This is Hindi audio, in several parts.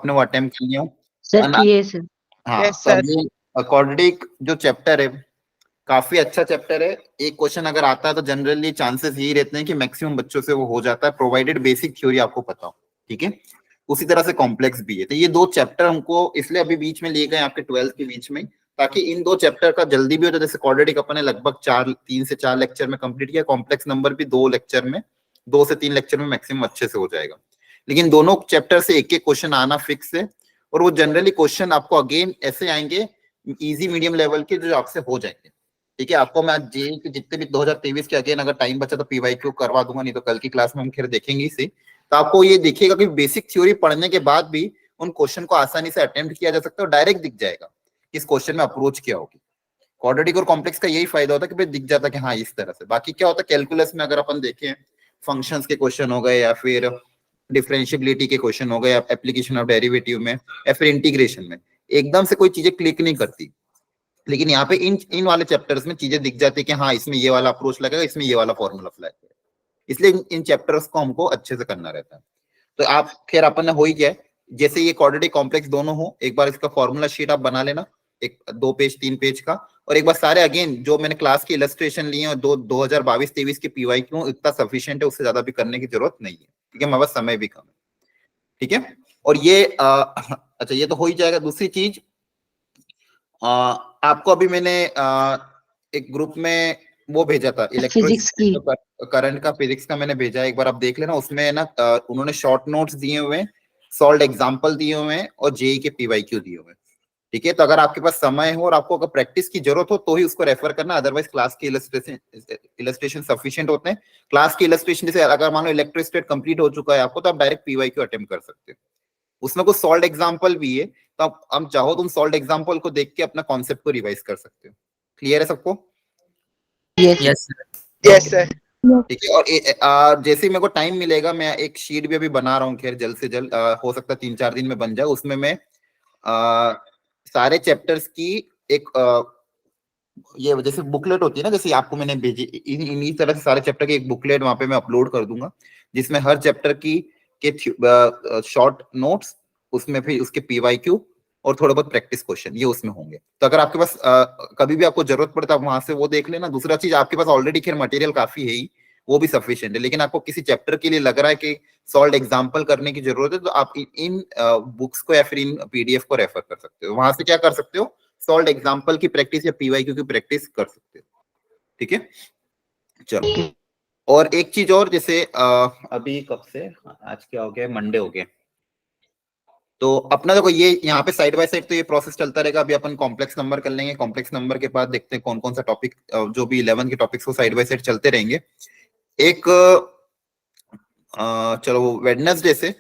आपने वो अटेम्प्ट किए हो सर किए सर। हाँ। Yes, तो sir. अभी अकॉर्डिंग जो चैप्टर है काफी अच्छा चैप्टर है। एक क्वेश्चन अगर आता है तो जनरली चांसेस यही रहते हैं कि मैक्सिमम बच्चों से वो हो जाता है, प्रोवाइडेड बेसिक थ्योरी आपको पता हो, ठीक है। उसी तरह से कॉम्प्लेक्स भी है। तो ये दो चैप्टर हमको इसलिए अभी बीच में लिए गए आपके 12th के बीच में, ताकि इन दो चैप्टर का जल्दी भी हो जाए। जैसे क्वाड्रेटिक अपन ने लगभग 3 से 4 लेक्चर में कंप्लीट किया, कॉम्प्लेक्स नंबर भी 2 से 3 लेक्चर में मैक्सिमम अच्छे से हो जाएगा। लेकिन दोनों चैप्टर से एक एक क्वेश्चन आना फिक्स है, और वो जनरली क्वेश्चन आपको अगेन ऐसे आएंगे इजी मीडियम लेवल के जो आपसे हो जाएंगे, ठीक है। आपको मैं आज जेईई के जितने भी 2023 के अगेन अगर टाइम बचा तो पीवाईक्यू करवा दूंगा, नहीं तो कल की क्लास में हम खैर देखेंगे इसे। तो आपको ये देखिएगा कि बेसिक थ्योरी पढ़ने के बाद भी उन क्वेश्चन को आसानी से अटेम्प्ट किया जा सकता है और डायरेक्ट दिख जाएगा किस क्वेश्चन में अप्रोच किया होगी। क्वाड्रेटिक और कॉम्प्लेक्स का यही फायदा होता है कि भाई दिख जाता है कि हाँ इस तरह से। बाकी क्या होता है कैलकुलस में अगर अपन देखें फंक्शंस के क्वेश्चन हो गए, या फिर डिफरेंशियबिलिटी के क्वेश्चन हो गए, या एप्लीकेशन ऑफ डेरिवेटिव में, या फिर इंटीग्रेशन में, एकदम से कोई चीजें क्लिक नहीं करती। लेकिन यहाँ पे इन वाले चैप्टर्स में चीजें दिख जाती है कि हाँ इसमें ये वाला अप्रोच लगेगा, इसमें ये वाला फॉर्मूला अप्लाई करेगा। इसलिए इन चैप्टर्स को हमको अच्छे से करना रहता है। तो आप खैर अपन ने हो ही गया है। जैसे ये क्वाड्रेटिक कॉम्प्लेक्स दोनों हो, एक बार इसका फॉर्मूला शीट आप बना लेना, एक 2 पेज 3 पेज का, और एक बार सारे अगेन जो मैंने क्लास की इलस्ट्रेशन लिए और 2022-23 के पीवाईक्यू इतना सफिशिएंट है, उससे ज्यादा भी करने की जरूरत नहीं है, ठीक है। हमारे पास समय भी कम है, ठीक है। और ये अच्छा ये तो हो ही जाएगा। दूसरी चीज आपको अभी मैंने एक ग्रुप में वो भेजा था फिजिक्स की करंट का, फिजिक्स का मैंने भेजा, एक बार आप देख लेना। उसमें ना उन्होंने शॉर्ट नोट्स दिए हुए हैं, सॉल्व एग्जांपल दिए हुए हैं, और जेई के पीवाईक्यू दिए हुए हैं, ठीक है। तो अगर आपके पास समय हो और आपको अगर प्रैक्टिस की जरूरत हो तो ही उसको रेफर करना, अदरवाइज क्लास के इलस्ट्रेशन सफिशिएंट होते हैं। क्लास के इलस्ट्रेशन जैसे अगर मान लो इलेक्ट्रोस्टैट कंप्लीट हो चुका है आपको, तो आप डायरेक्ट पीवाईक्यू अटेम्प्ट कर सकते हो। उसमें कुछ सॉल्व एग्जांपल भी है, तो आप हम चाहो तुम सॉल्व एग्जांपल को देख के अपना कॉन्सेप्ट को रिवाइज कर सकते हो। क्लियर है सबको? Yes Yes, sir. ठीक है। और जैसे ही मेरे को टाइम मिलेगा मैं एक शीट भी अभी बना रहा हूँ, खैर जल्द से जल्द, हो सकता है 3-4 दिन में बन जाए। उसमें मैं सारे चैप्टर्स की एक ये जैसे बुकलेट होती है ना, जैसे आपको मैंने भेजी, इन्हीं तरह से सारे चैप्टर की एक बुकलेट वहां पे मैं अपलोड कर दूंगा, जिसमें हर चैप्टर की के शॉर्ट नोट्स, उसमें फिर उसके पीवाईक्यू और थोड़ा बहुत प्रैक्टिस क्वेश्चन ये उसमें होंगे। तो अगर आपके पास कभी भी आपको जरूरत पड़े तो आप वहां से वो देख लेना। दूसरा चीज, आपके पास ऑलरेडी खैर मटेरियल काफी है ही, वो भी सफिशिएंट है, लेकिन आपको किसी चैप्टर के लिए लग रहा है कि सॉल्व एग्जांपल करने की जरूरत है, तो आप इन बुक्स को या फिर इन पीडीएफ को रेफर कर सकते हो। वहां से क्या कर सकते हो, सॉल्व एग्जांपल की प्रैक्टिस या पीवाईक्यू की प्रैक्टिस कर सकते हो, ठीक है। चलो, और एक चीज और, जैसे अभी कब से, आज क्या हो गया, मंडे हो गया, तो अपना देखो ये यहाँ पे साइड बाय साइड तो ये प्रोसेस चलता रहेगा। अभी अपन कॉम्प्लेक्स नंबर कर लेंगे, कॉम्प्लेक्स नंबर के बाद देखते हैं कौन कौन सा टॉपिक, जो भी 11 के टॉपिक्स को साइड बाय साइड चलते रहेंगे। एक चलो वेडनेसडे से,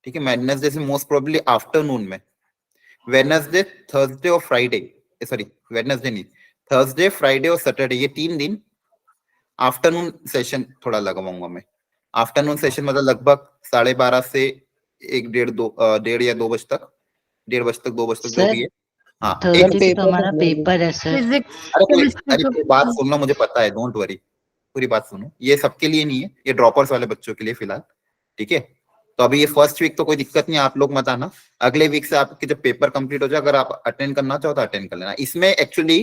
ठीक है, वेडनेसडे से मोस्ट प्रोबेबली आफ्टरनून में, वेडनेसडे, थर्सडे और फ्राइडे, सॉरी वेडनेसडे नहीं, थर्सडे, फ्राइडे और सैटरडे, ये 3 दिन आफ्टरनून सेशन थोड़ा लगवाऊंगा मैं। आफ्टरनून सेशन मतलब लगभग 12:30 से 1 या 2 बजे तक, 1:30 बजे तक, 2 बजे तक, जो भी है। हाँ, थर्सडे तो हमारा पेपर है सर। अरे बात सुनना, मुझे पता है, डोंट वरी, पूरी बात सुनो। ये सबके लिए नहीं है, ये ड्रॉपर्स वाले बच्चों के लिए फिलहाल, ठीक है। तो अभी ये फर्स्ट वीक तो कोई दिक्कत नहीं, आप लोग मत आना। अगले वीक से आपके जब पेपर कंप्लीट हो जाए, अगर आप अटेंड करना चाहो तो अटेंड कर लेना। इसमें एक्चुअली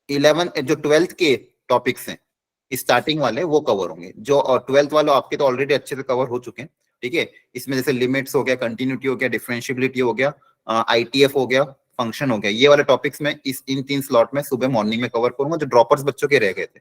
11 जो 12th के टॉपिक्स हैं स्टार्टिंग वाले, वो कवर होंगे। जो 12th वाले आपके तो ऑलरेडी अच्छे से कवर हो चुके हैं, ठीक है। इसमें जैसे लिमिट्स हो गया, कंटिन्यूटी हो गया, डिफरेंशियबिलिटी हो गया, आईटीएफ हो गया, फंक्शन हो गया, ये वाले टॉपिक्स में इन 3 स्लॉट में सुबह मॉर्निंग में कवर करूंगा, जो ड्रॉपर्स बच्चों के रह गए थे,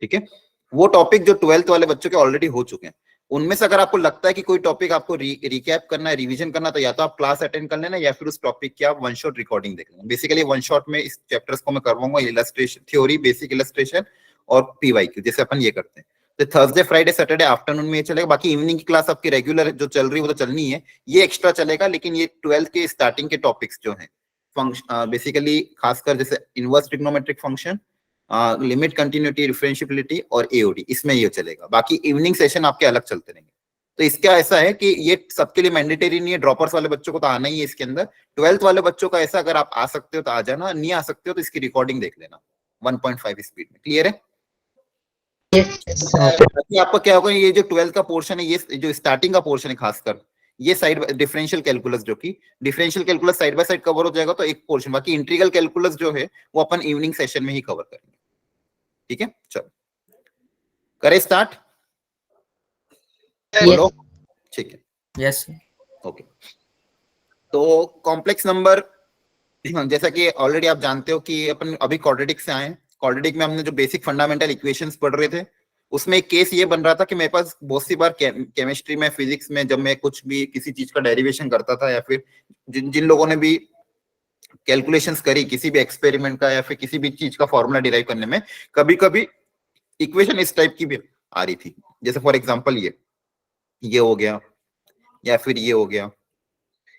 ठीक है। वो टॉपिक जो 12th वाले बच्चों के ऑलरेडी हो चुके हैं, उनमें से अगर आपको लगता है कि कोई टॉपिक आपको रिकैप करना है, रिवीजन करना, तो या तो आप क्लास अटेंड कर लेना, या फिर उस टॉपिक की आप वन शॉट रिकॉर्डिंग देख लेना। बेसिकली वन शॉट में इस चैप्टर्स को मैं करवाऊंगा, इलस्ट्रेशन थ्योरी, बेसिक इलस्ट्रेशन और पीवाईक्यू, जैसे अपन ये करते हैं। तो थर्सडे, फ्राइडे, सैटरडे आफ्टरनून में ये चलेगा। बाकी इवनिंग की क्लास आपकी रेगुलर जो चल रही है वो तो चलनी है, ये एक्स्ट्रा चलेगा। लेकिन ये 12th के स्टार्टिंग के टॉपिक्स जो हैं, फंक्शन बेसिकली खासकर जैसे inverse trigonometric function, limit, continuity, differentiability और एओडी, इसमें ये चलेगा। बाकी इवनिंग सेशन आपके अलग चलते रहेंगे। तो इसका ऐसा है कि ये सबके लिए मैंडेटरी नहीं है, ड्रॉपर्स वाले बच्चों को तो आना ही है इसके अंदर। 12th वाले बच्चों का ऐसा, अगर आप आ सकते हो तो आ जाना, नहीं आ सकते हो तो इसकी रिकॉर्डिंग देख लेना 1.5 स्पीड में। क्लियर है? Yes. बाकी आपका क्या होगा, ये जो 12th का पोर्शन है, ये जो स्टार्टिंग का पोर्शन है खासकर, ये साइड डिफरेंशियल कैलकुलस, जो कि differential calculus side by side cover हो जाएगा तो एक पोर्शन, बाकी इंटीग्रल कैलकुलस जो है वो अपन इवनिंग सेशन में ही कवर करेंगे। ठीक है, चलो करें स्टार्ट। बोलो। ठीक है, यस ओके। तो कॉम्प्लेक्स नंबर, जैसा कि ऑलरेडी आप जानते हो कि अपन अभी क्वाड्रेटिक से आए हैं। क्वाड्रेटिक में हमने जो बेसिक फंडामेंटल इक्वेशंस पढ़ रहे थे, उसमें एक केस ये बन रहा था कि मेरे पास बहुत सी बार केमिस्ट्री में, फिजिक्स में, जब मैं कुछ भी किसी चीज का डेरिवेशन करता था, या फिर जिन जिन लोगों ने भी कैलकुलेशंस करी किसी भी एक्सपेरिमेंट का या फिर किसी भी चीज का फॉर्मूला डिराइव करने में, कभी कभी इक्वेशन इस टाइप की भी आ रही थी। जैसे फॉर एग्जांपल ये हो गया, या फिर ये हो गया,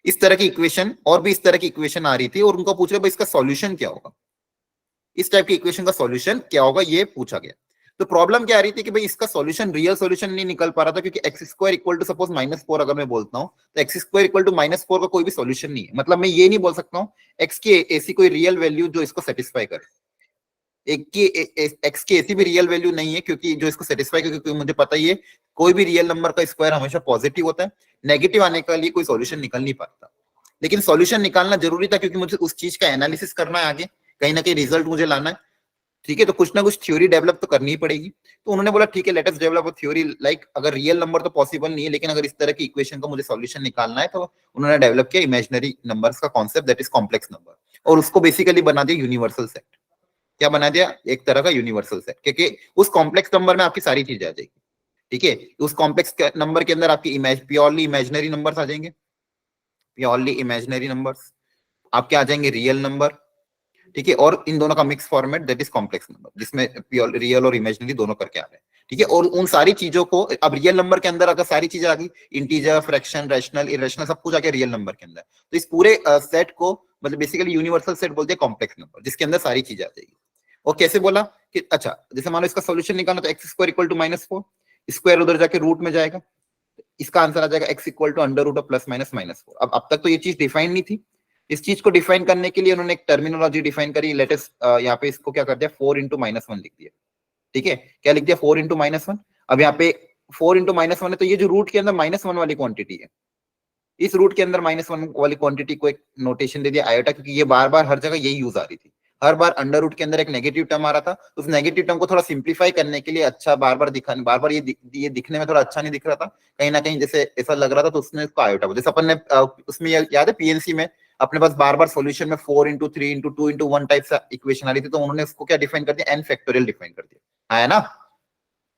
इस तरह की इक्वेशन, और भी इस तरह की इक्वेशन आ रही थी, और उनको पूछ रहे भाई इसका सॉल्यूशन क्या होगा, इस टाइप की इक्वेशन का सॉल्यूशन क्या होगा, ये पूछा गया। तो प्रॉब्लम क्या आ रही थी कि भाई इसका सॉल्यूशन, रियल सॉल्यूशन नहीं निकल पा रहा था, क्योंकि x square equal to suppose -4 अगर मैं बोलता हूं, तो एक्स स्क्वायर इक्वल टू -4 का कोई भी सॉल्यूशन नहीं है। मतलब मैं ये नहीं बोल सकता हूँ एक्स की ऐसी कोई रियल वैल्यू जो इसको सेटिस्फाई करे, एक्स की ऐसी भी रियल वैल्यू नहीं है क्योंकि जो इसको सेटिस्फाई करे, क्योंकि मुझे पता ही है कोई भी रियल नंबर का स्क्वायर हमेशा पॉजिटिव होता है, नेगेटिव आने के लिए कोई सॉल्यूशन निकल नहीं पाता। लेकिन सॉल्यूशन निकालना जरूरी था, क्योंकि मुझे उस चीज का एनालिसिस करना है, आगे कहीं ना कहीं रिजल्ट मुझे लाना है। ठीक है, तो कुछ ना कुछ थ्योरी डेवलप तो करनी ही पड़ेगी। तो उन्होंने बोला ठीक है, let us develop a theory, like अगर रियल नंबर तो पॉसिबल नहीं है, लेकिन अगर इस तरह की इक्वेशन का मुझे सॉल्यूशन निकालना है, तो उन्होंने डेवलप किया इमेजिनरी नंबर्स का concept, that is complex number, और उसको बेसिकली बना दिया यूनिवर्सल सेट। क्या बना दिया? एक तरह का यूनिवर्सल सेट, क्योंकि उस कॉम्प्लेक्स नंबर में आपकी सारी चीजें आ जाएगी। ठीक है, उस कॉम्प्लेक्स नंबर के अंदर आपकी प्योरली इमेजिनरी नंबर्स आ जाएंगे, प्योरली इमेजिनरी नंबर्स आपके आ जाएंगे, रियल नंबर। ठीक है, और इन दोनों का mix format, that is complex number, जिसमें प्योर रियल और इमेजिनरी दोनों करके आ रहे हैं। ठीक है, और उन सारी चीजों को, अब रियल नंबर के अंदर अगर सारी चीजें आ गई, इंटीजर, फ्रैक्शन, रैशनल, इरेशनल, सब कुछ आ गया रियल नंबर के अंदर, तो इस पूरे सेट को मतलब बेसिकली यूनिवर्सल सेट बोलते हैं, कॉम्प्लेक्स नंबर, जिसके अंदर सारी चीजें आ जाएगी। और कैसे बोला कि अच्छा, जैसे मान लो इसका सोल्यूशन निकालना, तो x square equal to -4, square उधर जाके रूट में जाएगा, इसका आंसर आ जाएगा x equal to under root of plus minus -4। अब तक तो ये चीज डिफाइन नहीं थी। इस चीज को डिफाइन करने के लिए उन्होंने एक टर्मिनोलॉजी डिफाइन करी, लेटेस्ट यहाँ पे इसको क्या कर दिया, 4 इंटू -1 लिख दिया। ठीक है, क्या लिख दिया, 4 इंटू -1। अब यहाँ पे 4 इंटू -1 है, तो ये जो रूट के अंदर -1 वाली क्वांटिटी है, इस रूट के अंदर -1 वाली क्वांटिटी को एक नोटेशन दे दिया आयोटा, क्योंकि ये बार बार हर जगह यही यूज आ रही थी। हर बार अंडर रूट के अंदर एक नेगेटिव टर्म आ रहा था, उस नेगेटिव टर्म को थोड़ा सिंप्लीफाई करने के लिए, अच्छा बार बार ये दिखने में थोड़ा अच्छा नहीं दिख रहा था, कहीं ना कहीं जैसे ऐसा लग रहा था, तो उसने उसको आयोटा, जैसे अपन ने उसमें याद है पीएनसी में अपने पास बार बार सॉल्यूशन में 4 इंटू 3 इंटू 2 इंटू 1 टाइप सा इक्वेशन आ रही थी, तो उन्होंने उसको क्या डिफाइन कर दिया, एन फैक्टोरियल डिफाइन कर दिया, है ना।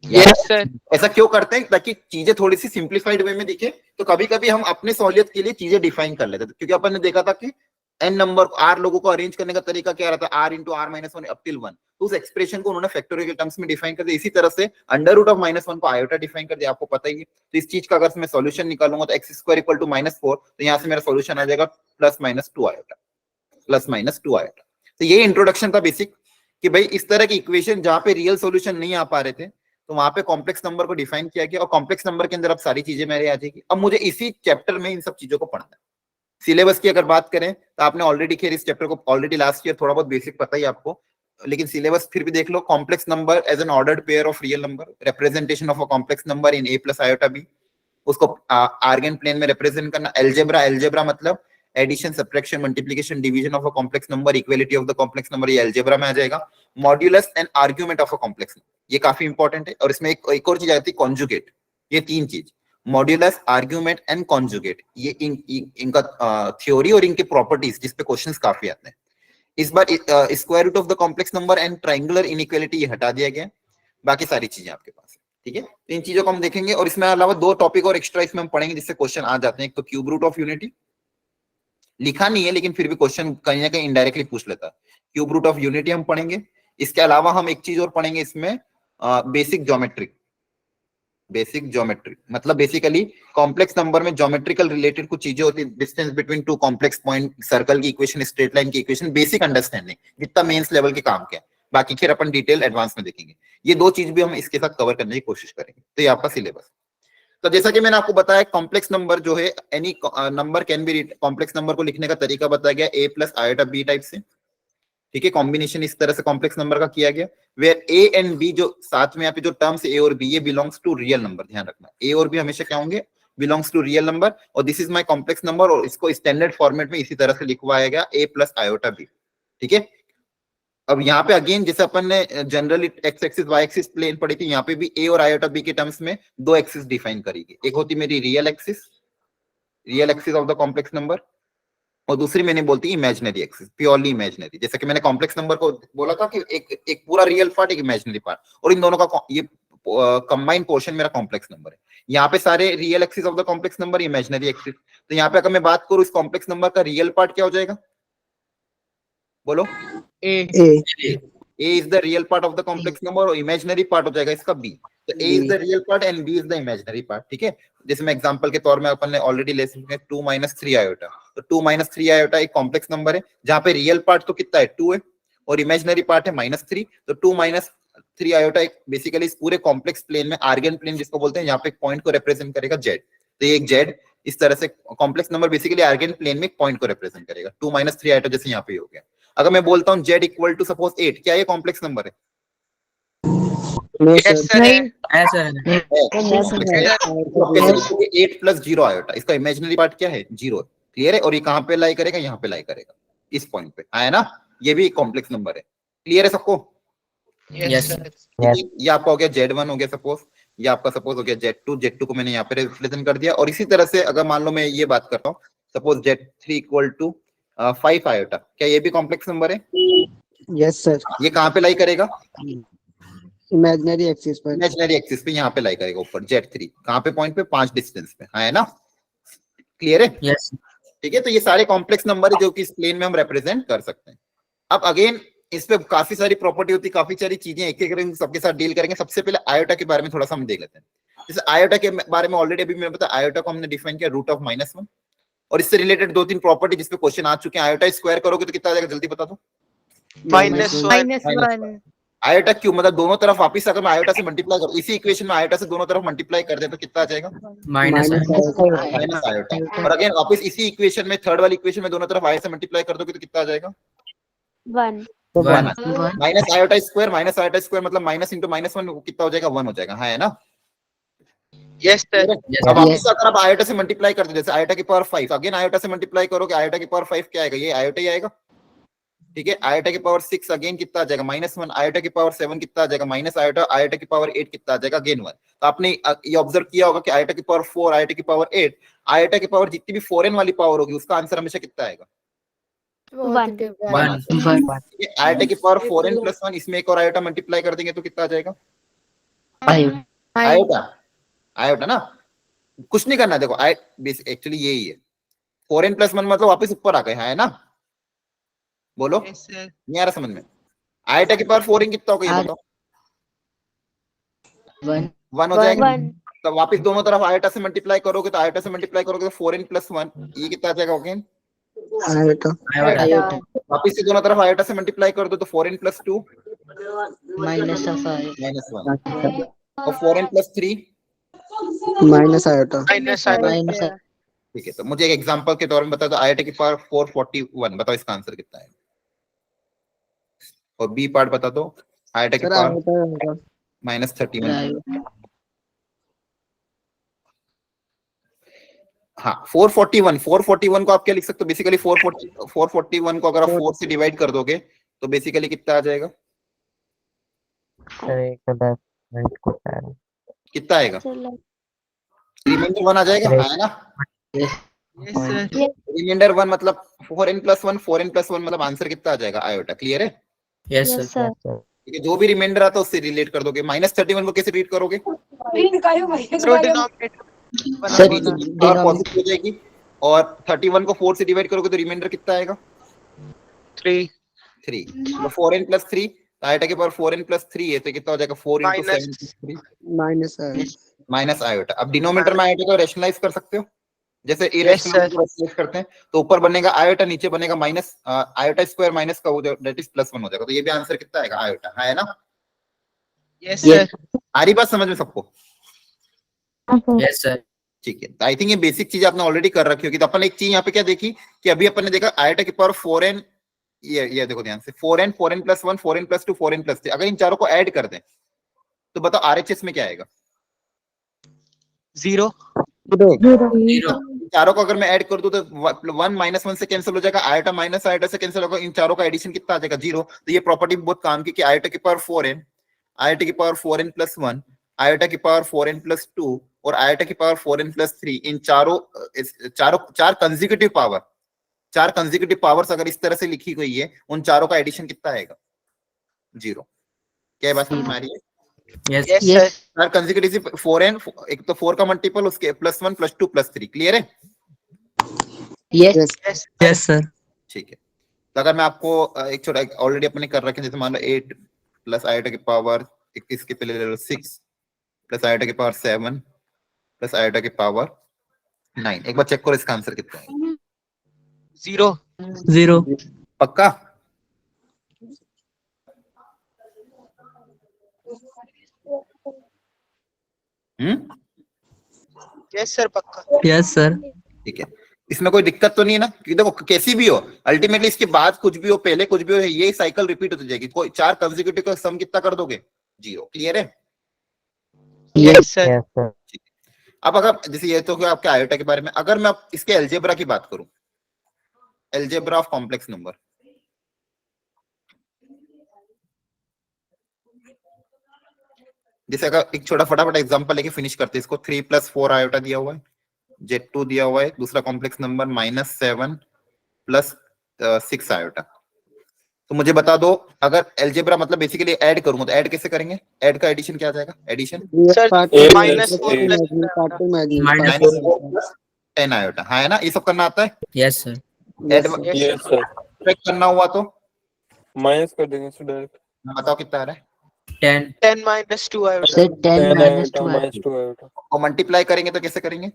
Yes sir. ऐसा क्यों करते हैं? ताकि चीजें थोड़ी सी सिंप्लीफाइड वे में दिखे। तो कभी कभी हम अपने सहूलियत के लिए चीजें डिफाइन कर लेते थे, क्योंकि अपन ने देखा था कि एन नंबर आर लोगों को अरेंज करने का तरीका क्या रहता है, R into R -1 up till 1, तो उस एक्सप्रेशन को उन्होंने फैक्टोरियल के टर्म्स में डिफाइन कर दिया। इसी तरह से अंडर रूट ऑफ -1 को आयोटा डिफाइन कर दिया, आपको पता ही है। तो इस चीज का अगर मैं सॉल्यूशन निकालूंगा, तो एक्स स्क्वायर इक्वल टू -4, तो यहाँ से मेरा सॉल्यूशन आ जाएगा +-2 आयोटा, +-2 आयोटा। तो ये इंट्रोडक्शन था बेसिक, कि भाई इस तरह की इक्वेशन जहां पे रियल सॉल्यूशन नहीं आ पा रहे थे, तो वहां पे कॉम्प्लेक्स नंबर को डिफाइन किया गया, और कॉम्प्लेक्स नंबर के अंदर अब सारी चीजें मेरे आ जाएगी। अब मुझे इसी चैप्टर में इन सब चीजों को पढ़ना है। सिलेबस की अगर बात करें, तो आपने ऑलरेडी खैर इस चैप्टर को ऑलरेडी लास्ट ईयर थोड़ा बहुत बेसिक पता ही आपको, लेकिन सिलेबस फिर भी देख लो। Complex number as an ordered pair of real number, representation of a complex number in a plus iota b, उसको आर्गन प्लेन में रिप्रेजेंट करना। एल्जेब्रा मतलब addition, subtraction, multiplication, division of a complex number, equality of the complex number, ये एल्जेब्रा में आ जाएगा। Modulus and argument of a complex number, ये काफी इंपॉर्टेंट है। और इसमें एक और चीज आती है, कॉन्जुगेट। ये तीन चीज, मॉड्यूलस, आर्ग्यूमेंट एंड कॉन्जुगेट, ये इनका थ्योरी और इनके प्रॉपर्टीज, जिसपे क्वेश्चंस काफी आते हैं। इस बार square root of the complex number and triangular inequality ये हटा दिया गया, बाकी सारी चीजें आपके पास है। ठीक है, तो इन चीजों को हम देखेंगे, और इसमें अलावा दो टॉपिक और एक्स्ट्रा इसमें हम पढ़ेंगे, जिससे क्वेश्चन आ जाते हैं। एक तो क्यूब रूट ऑफ यूनिटी, लिखा नहीं है लेकिन फिर भी क्वेश्चन कहीं ना कहीं इनडायरेक्टली पूछ लेता है। क्यूब रूट ऑफ यूनिटी हम पढ़ेंगे। इसके अलावा हम एक चीज और पढ़ेंगे इसमें, बेसिक ज्योमेट्री। बेसिक ज्योमेट्री मतलब बेसिकली कॉम्प्लेक्स नंबर में ज्योमेट्रिकल रिलेटेड कुछ चीजें होती है, distance between two complex point, circle की इक्वेशन, स्ट्रेट लाइन की इक्वेशन, बेसिक अंडरस्टैंडिंग, जितना मेंस लेवल के काम के, बाकी फिर अपन डिटेल एडवांस में देखेंगे। ये दो चीज भी हम इसके साथ कवर करने की कोशिश करेंगे। तो ये आपका सिलेबस। तो जैसा कि मैंने आपको बताया, कॉम्प्लेक्स नंबर जो है, any number can be, complex number को लिखने का तरीका बताया गया a plus iota b type से। ठीक है, कॉम्बिनेशन इस तरह से कॉम्प्लेक्स नंबर का किया गया, वेयर ए एंड बी, जो साथ में यहाँ पे जो टर्म्स ए और बी, ये बिलोंग्स टू रियल नंबर, ध्यान रखना ए और बी हमेशा क्या होंगे, बिलोंग्स टू रियल नंबर, और this is my complex number, और इसको स्टैंडर्ड फॉर्मेट में इसी तरह से लिखवाया गया a प्लस आयोटा बी। ठीक है, अब यहाँ पे अगेन जैसे अपन ने generally x axis y axis plane पढ़ी थी, यहाँ पे भी ए और आयोटा बी के टर्म्स में दो एक्सिस डिफाइन करेगी, एक होती मेरी real axis of the complex number, और दूसरी मैंने बोलती इमेजिनरी एक्सिस, प्योरली इमेजिनरी, जैसे कि मैंने कॉम्प्लेक्स नंबर को बोला था कि एक पूरा रियल पार्ट, एक इमेजिनरी पार्ट, और इन दोनों का ये कंबाइंड पोर्शन मेरा कॉम्प्लेक्स नंबर है। यहाँ पे सारे real axis of the complex number, imaginary axis, तो यहाँ पे अगर मैं बात करूँ इस कॉम्प्लेक्स नंबर का रियल पार्ट क्या हो जाएगा, बोलो, A is the real part of the complex number, और imaginary part हो जाएगा इसका B, तो A is the real part and B is the imaginary part। ठीक है, जैसे मैं एग्जांपल के तौर में अपन ने ऑलरेडी ले सकते हैं 2 - 3 आयोटा, तो 2 - 3 आयोटा एक कॉम्प्लेक्स नंबर है जहाँ पे रियल पार्ट तो कितना है 2 है, और इमेजिनरी पार्ट है -3, तो 2 - 3 आयोटा एक बेसिकली इस पूरे कॉम्प्लेक्स प्लेन में आर्गन प्लेन जिसको बोलते हैं, यहाँ पे एक पॉइंट को रिप्रेजेंट करेगा Z, तो ये एक Z इस तरह से complex number basically Argand plane में एक पॉइंट को रिप्रेजेंट करेगा, 2 - 3 आयोटा जैसे यहाँ पे हो गया। अगर मैं बोलता हूँ Z इक्वल टू सपोज 8, क्या ये कॉम्प्लेक्स नंबर है? Yes sir है। ऐसा है। है, तो कैसे लिखोगे 8 + 0 आयोटा, इसका इमेजिनरी पार्ट क्या है 0, क्लियर है, और ये कहाँ पे लाई करेगा, यहाँ पे लाई करेगा इस पॉइंट पे, आया ना, ये भी एक कॉम्प्लेक्स नंबर है, क्लियर है सबको? Yes sir। ये आपका हो गया Z1 हो गया सपोज, ये आपका सपोज हो गया Z2 को मैंने यहाँ पे रिप्रेजेंट कर दिया, और इसी तरह से अगर मान लो मैं ये बात करता हूँ suppose Z3 equal to 5 iota, क्या ये भी कॉम्प्लेक्स नंबर है? यस सर, ये कहाँ पे लाई करेगा? इमेजिनरी एक्सिस पर। इमेजिनरी एक्सिस पे यहाँ पे लाई करेगा ऊपर, Z3 कहाँ पे पॉइंट पे 5 डिस्टेंस पे, है ना, क्लियर है? यस ठीक है, तो ये सारे कॉम्प्लेक्स नंबर है जो कि इस प्लेन में हम रिप्रेजेंट कर सकते हैं। अब अगेन इस पे काफी सारी प्रॉपर्टी होती है, काफी सारी चीजें एक एक सबके साथ डील करेंगे। सबसे पहले आयोटा के बारे में थोड़ा सा हम देख लेते हैं। जैसे आयोटा के बारे में ऑलरेडी अभी मैंने बताया, आयोटा को हमने डिफाइन किया √(-1), और इससे रिलेटेड 2-3 प्रॉपर्टी जिसपे क्वेश्चन आ चुके हैं। आयोटा स्क्वायर करोगे तो कितना आ जाएगा, जल्दी बता दो। -1। आयोटा क्यों, मतलब दोनों तरफ वापिस अगर मैं आयोटा से मल्टीप्लाई करूं, इसी इक्वेशन में आयोटा से दोनों तरफ मल्टीप्लाई कर दे तो कितना आ जाएगा, माइनस आयोटा। और अगेन वापिस इसी इक्वेशन में, थर्ड वाली इक्वेशन में दोनों तरफ आयोटा से मल्टीप्लाई कर दोगे तो कितना आ जाएगा, 1 minus iota square. Minus iota square मतलब माइनस इंटू -1 कितना हो जाएगा, 1 हो जाएगा, है ना? Yes sir। अब वापिस अगर आप आयोटा से मल्टीप्लाई कर दो, जैसे आयोटा की पावर 5, अगेन आयोटा से मल्टीप्लाई करोगे, आयोटा की पावर 5 क्या आएगा, ये आयोटा ही आएगा। ठीक है, आयोटा की पावर 6 अगेन कितना आ जाएगा, -1। आयोटा की पावर 7 कितना आ जाएगा, माइनस आयोटा। आयोटा की पावर 8 कितना आ जाएगा, अगेन 1। तो आपने ये ऑब्जर्व किया होगा कि आयोटा की पावर 4, आयोटा की पावर 8, आयोटा की पावर जितनी भी फॉरेन वाली पावर होगी उसका आंसर हमेशा कितना आएगा, 1 आयोटा की पावर 4n + 1, इसमें एक और आयोटा मल्टीप्लाई कर देंगे तो कितना आ जाएगा, आयोटा ना, कुछ नहीं करना। देखो एक्चुअली यही है, 4n + 1 मतलब वापस ऊपर आ गए, है ना? बोलो, नहीं आ रहा समझ में? आयोटा की पावर 4n कितना होगा ये बताओ, 1 हो जाएगा। तो वापस दोनों तरफ आयोटा से मल्टीप्लाई करोगे तो आयोटा से मल्टीप्लाई करोगे तो 4n + 1, ये कितना आ जाएगा अगेन, आयोटा। वापस से दोनों तरफ आयोटा से मल्टीप्लाई कर दो तो 4n + 2 -5 और 4n + 3 माइनस आयोटा। ठीक है। तो मुझे एक एग्जांपल के तौर में बता दो, आयोटा की पावर 441, बताओ इसका आंसर कितना है। और बी पार्ट बता दो, आयोटा की पावर -31। हाँ 441 को आप क्या लिख सकते हो, बेसिकली 441 को अगर आप 4 से डिवाइड कर दोगे तो बेसिकली कितना आ जाएगा, कितना आएगा, रिमाइंडर 1 आ जाएगा, है ना? रिमाइंडर 1 मतलब 4n + 1, 4n + 1 मतलब आंसर कितना आ जाएगा, आयोटा। क्लियर है? Yes sir. ठीक है, जो भी रिमाइंडर आता है उससे रिलेट कर दोगे। -31 को कैसे रीड करोगे, पॉजिटिव हो जाएगी, और 31 को 4 से डिवाइड करोगे तो रिमाइंडर कितना आएगा, 3। तो 4n + 3, आयोटा के पावर 4n + 3 है तो कितना हो जाएगा, 4 × 7 + 3 माइनस आयोटा। अब डिनोमिनेटर में आयोटा को रैशनलाइज कर सकते हो, जैसे इरेशनल को रैशनलाइज करते हैं तो ऊपर बनेगा आयोटा, नीचे बनेगा माइनस आयोटा स्क्वायर माइनस का, दैट इज +1 हो जाएगा। तो ये भी आंसर कितना आएगा, आयोटा, है ना? Yes sir. आ रही बात समझ में सबको? Yes sir. ठीक है, आई थिंक ये बेसिक चीज आपने ऑलरेडी कर रखी होगी। तो अपन एक चीज यहाँ पे क्या देखी कि अभी अपन ने देखा आयोटा की पावर 4n ये देखो ध्यान से, 4n 4n plus 1 4n plus 2 4n plus 3, अगर इन चारों को ऐड कर दें तो बताओ आरएचएस में क्या आएगा? 0. Zero. चारों को अगर मैं ऐड कर दूं तो 1 माइनस 1 से कैंसिल हो जाएगा, आयोटा माइनस आयोटा से कैंसिल होगा, इन चारों का एडिशन कितना आ जाएगा? 0. तो ये प्रॉपर्टी बहुत काम की कि आयोटा की पावर 4n, आयोटा की पावर 4n प्लस 1, आयोटा की पावर 4n प्लस 2 और आयोटा की पावर 4n प्लस 3, इन चार कंसेक्यूटिव पावर, 4 कंसेक्यूटिव पावर्स अगर इस तरह से लिखी गई है, उन चारों का एडिशन कितना आएगा? 0. क्या बात समझ में आ रही है? Yes. Yes, sir. चार कंसेक्यूटिव 4n, एक तो 4 का मल्टीपल उसके प्लस 1 प्लस 2 प्लस 3, क्लियर है? Yes. Yes. Yes, sir. ठीक है। तो अगर मैं आपको एक छोटा, ऑलरेडी अपने कर रखे, जैसे मान लो 8 प्लस आयोटा की पावर, इसके पहले ले लो 6 प्लस आयोटा की पावर 7 प्लस आयोटा की पावर 9, एक बार चेक करो इसका आंसर कितना है? 0. Zero. पक्का? Yes, sir. पक्का. Yes, sir. ठीक है, इसमें कोई दिक्कत तो नहीं है ना? क्योंकि देखो कैसी भी हो, अल्टीमेटली इसके बाद कुछ भी हो, पहले कुछ भी हो, ये साइकिल रिपीट होती जाएगी। कोई 4 कंसेक्यूटिव का सम कितना कर दोगे? 0, क्लियर है? Yes, sir. अब अगर जैसे ये तो क्या आपके आयोटा के बारे में, अगर मैं अब इसके अलजेब्रा की बात करूं, अलजेब्रा ऑफ कॉम्प्लेक्स नंबर, जैसे अगर एक छोटा फटाफट एग्जांपल लेके फिनिश करते हैं इसको, 3 प्लस 4 आयोटा दिया हुआ है, Z2 दिया हुआ है, दूसरा कॉम्प्लेक्स नंबर -7 प्लस 6 आयोटा। तो मुझे बता दो, अगर अलजेब्रा मतलब बेसिकली ऐड करूंगा तो ऐड कैसे करेंगे? ऐड का एडिशन क्या आ जाएगा? Addition Sir, Part A two minus plus 4 plus part two imaginary. Minus Part two 4 plus 10 iota, हाँ है ना? ये सब करना आता है? Yes, sir. Yes, sir. Yes, Yes, sir. sir. Check करना हुआ तो माइनस कर देंगे सर डायरेक्ट। बताओ कितना आ रहा है? 10. 10 minus 2 iota. Sir, 10 minus iota 2 minus 2 iota और मल्टीप्लाई करेंगे तो कैसे करेंगे?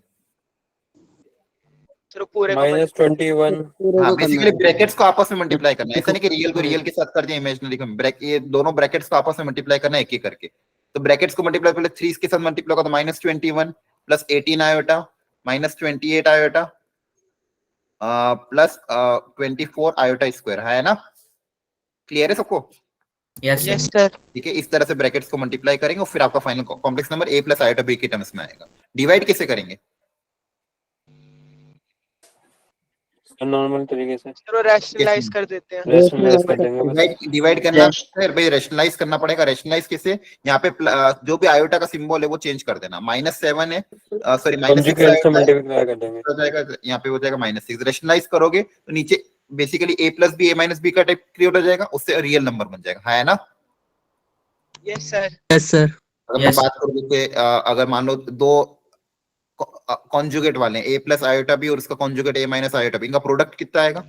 Sir, पूरे को माइनस 21 पूरे हाँ, को करना बेसिकली है। ब्रैकेट्स को आपस में मल्टीप्लाई करना है, ऐसा नहीं कि रियल को रियल के साथ कर दिया, इमेजिनरी को ये दोनों ब्रैकेट्स को आपस में मल्टीप्लाई करना है एक एक करके। तो ब्रैकेट्स को मल्टीप्लाई पहले 3 के साथ मल्टीप्लाई होगा तो -21 plus 18 iota -28 iota plus 24 iota square, है ना? क्लियर है सबको? Yes, sir. Yes, sir. ठीक है, इस तरह से ब्रैकेट्स को मल्टीप्लाई करेंगे और फिर आपका final complex number a plus iota b के टर्म्स में आएगा। डिवाइड कैसे करेंगे? नॉर्मल तरीके से चलो rationalize कर देते हैं. रैशनलाइज कर देंगे बस। डिवाइड करना है भाई, रेशनलाइज करना पड़ेगा। रेशनलाइज कैसे? यहाँ पे जो भी आयोटा का सिंबल है वो चेंज कर देना। -7 है, सॉरी कंजुगेट से -6 मल्टीप्लाई कर देंगे। हो जाएगा, यहाँ पे हो जाएगा -6। रेशनलाइज करोगे तो नीचे basically a plus b a minus b का टाइप क्रिएट हो जाएगा, उससे रियल नंबर बन जाएगा, है ना? Yes, sir. Yes, sir. अगर मैं Yes. बात करूँ कि अगर मान लो दो कॉन्जुगेट वाले हैं, a प्लस आयोटा बी और उसका conjugate a minus iota b, इनका प्रोडक्ट कितना आएगा?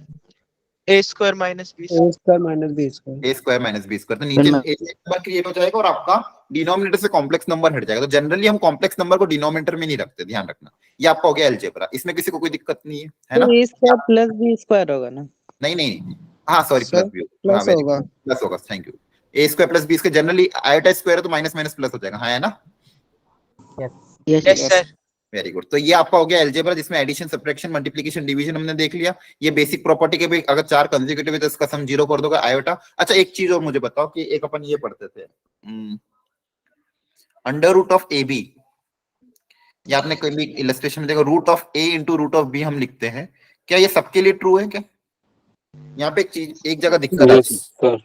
A square minus B A square. square minus B square. a square minus b square, तो नीचे नंबर क्रिएट हो जाएगा और आपका डिनोमिनेटर से कॉम्प्लेक्स नंबर हट जाएगा। तो जनरली हम कॉम्प्लेक्स नंबर को डिनोमिनेटर में नहीं रखते, ध्यान रखना। ये आपका हो गया अलजेब्रा, इसमें किसी को कोई दिक्कत नहीं है ना? A square plus B square होगा ना? नहीं, हाँ सॉरी, Sir, प्लस भी plus होगा। प्लस होगा, thank you. a square plus b square, generally iota square है तो माइनस माइनस प्लस हो जाएगा, हाँ है ना? Yes, sir. Very good. तो ये आपका हो गया अलजेब्रा, जिसमें एडिशन, सब्ट्रैक्शन, मल्टीप्लिकेशन, डिवीजन हमने देख लिया। ये बेसिक प्रॉपर्टी के भी अगर 4 कंसेक्यूटिव है तो इसका सम 0 कर दोगे आयोटा। अच्छा, एक चीज और मुझे बताओ कि एक अपन ये पढ़ते थे under root of a b, या आपने कभी इलस्ट्रेशन में देखा root of a into root of b हम लिखते हैं, क्या ये सबके लिए ट्रू है क्या? यहाँ पे एक चीज, एक जगह दिक्कत यस आती है। सर।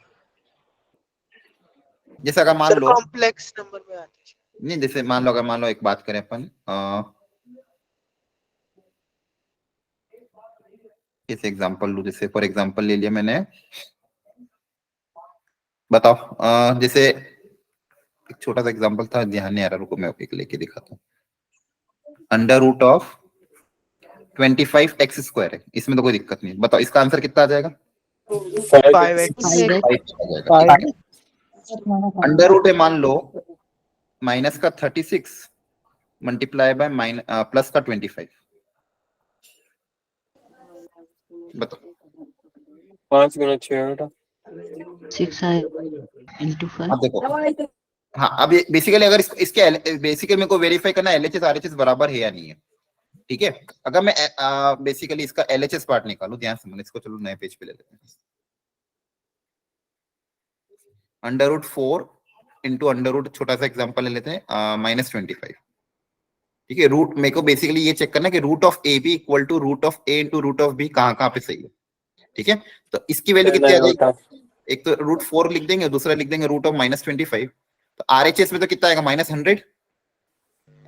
जैसे अगर मान Sir, लो, complex number में आते हैं. नहीं जैसे मान लो एक बात करें अपन, इस एग्जांपल लू, जैसे फॉर एग्जांपल ले लिया मैंने, बताओ जैसे एक छोटा सा एग्जांपल था, ध्यान नहीं आ रहा, रुको मैं एक लेके दिखाता हूँ। Under root of 25x square है, इसमें तो कोई दिक्कत नहीं, बताओ इसका आंसर कितना आ जाएगा? 5x. अंडर रूट है मान लो माइनस का 36 मल्टीप्लाई बाय प्लस का 25, बताओ 5 गुना 6 आयोटा 6 into 5. अब देखो, हाँ अब बेसिकली अगर इसके बेसिकली मेरे को वेरीफाई करना है LHS RHS बराबर है या नहीं है, ठीक है? अगर मैं बेसिकली इसका LHS पार्ट निकालू, ध्यान से, इसको चलो नए पेज पे ले लेते हैं। √4 इंटू √, छोटा सा एग्जांपल ले लेते हैं, -25। ठीक है, रूट मेरे को बेसिकली ये चेक करना है कि root of a b equal to root of a into root of b कहाँ कहाँ पे सही है। ठीक है, तो इसकी वैल्यू 10 कितनी आ iota. जाएगी? एक तो √4 लिख देंगे, दूसरा लिख देंगे रूट ऑफ -25। तो RHS में तो कितना आएगा? -100।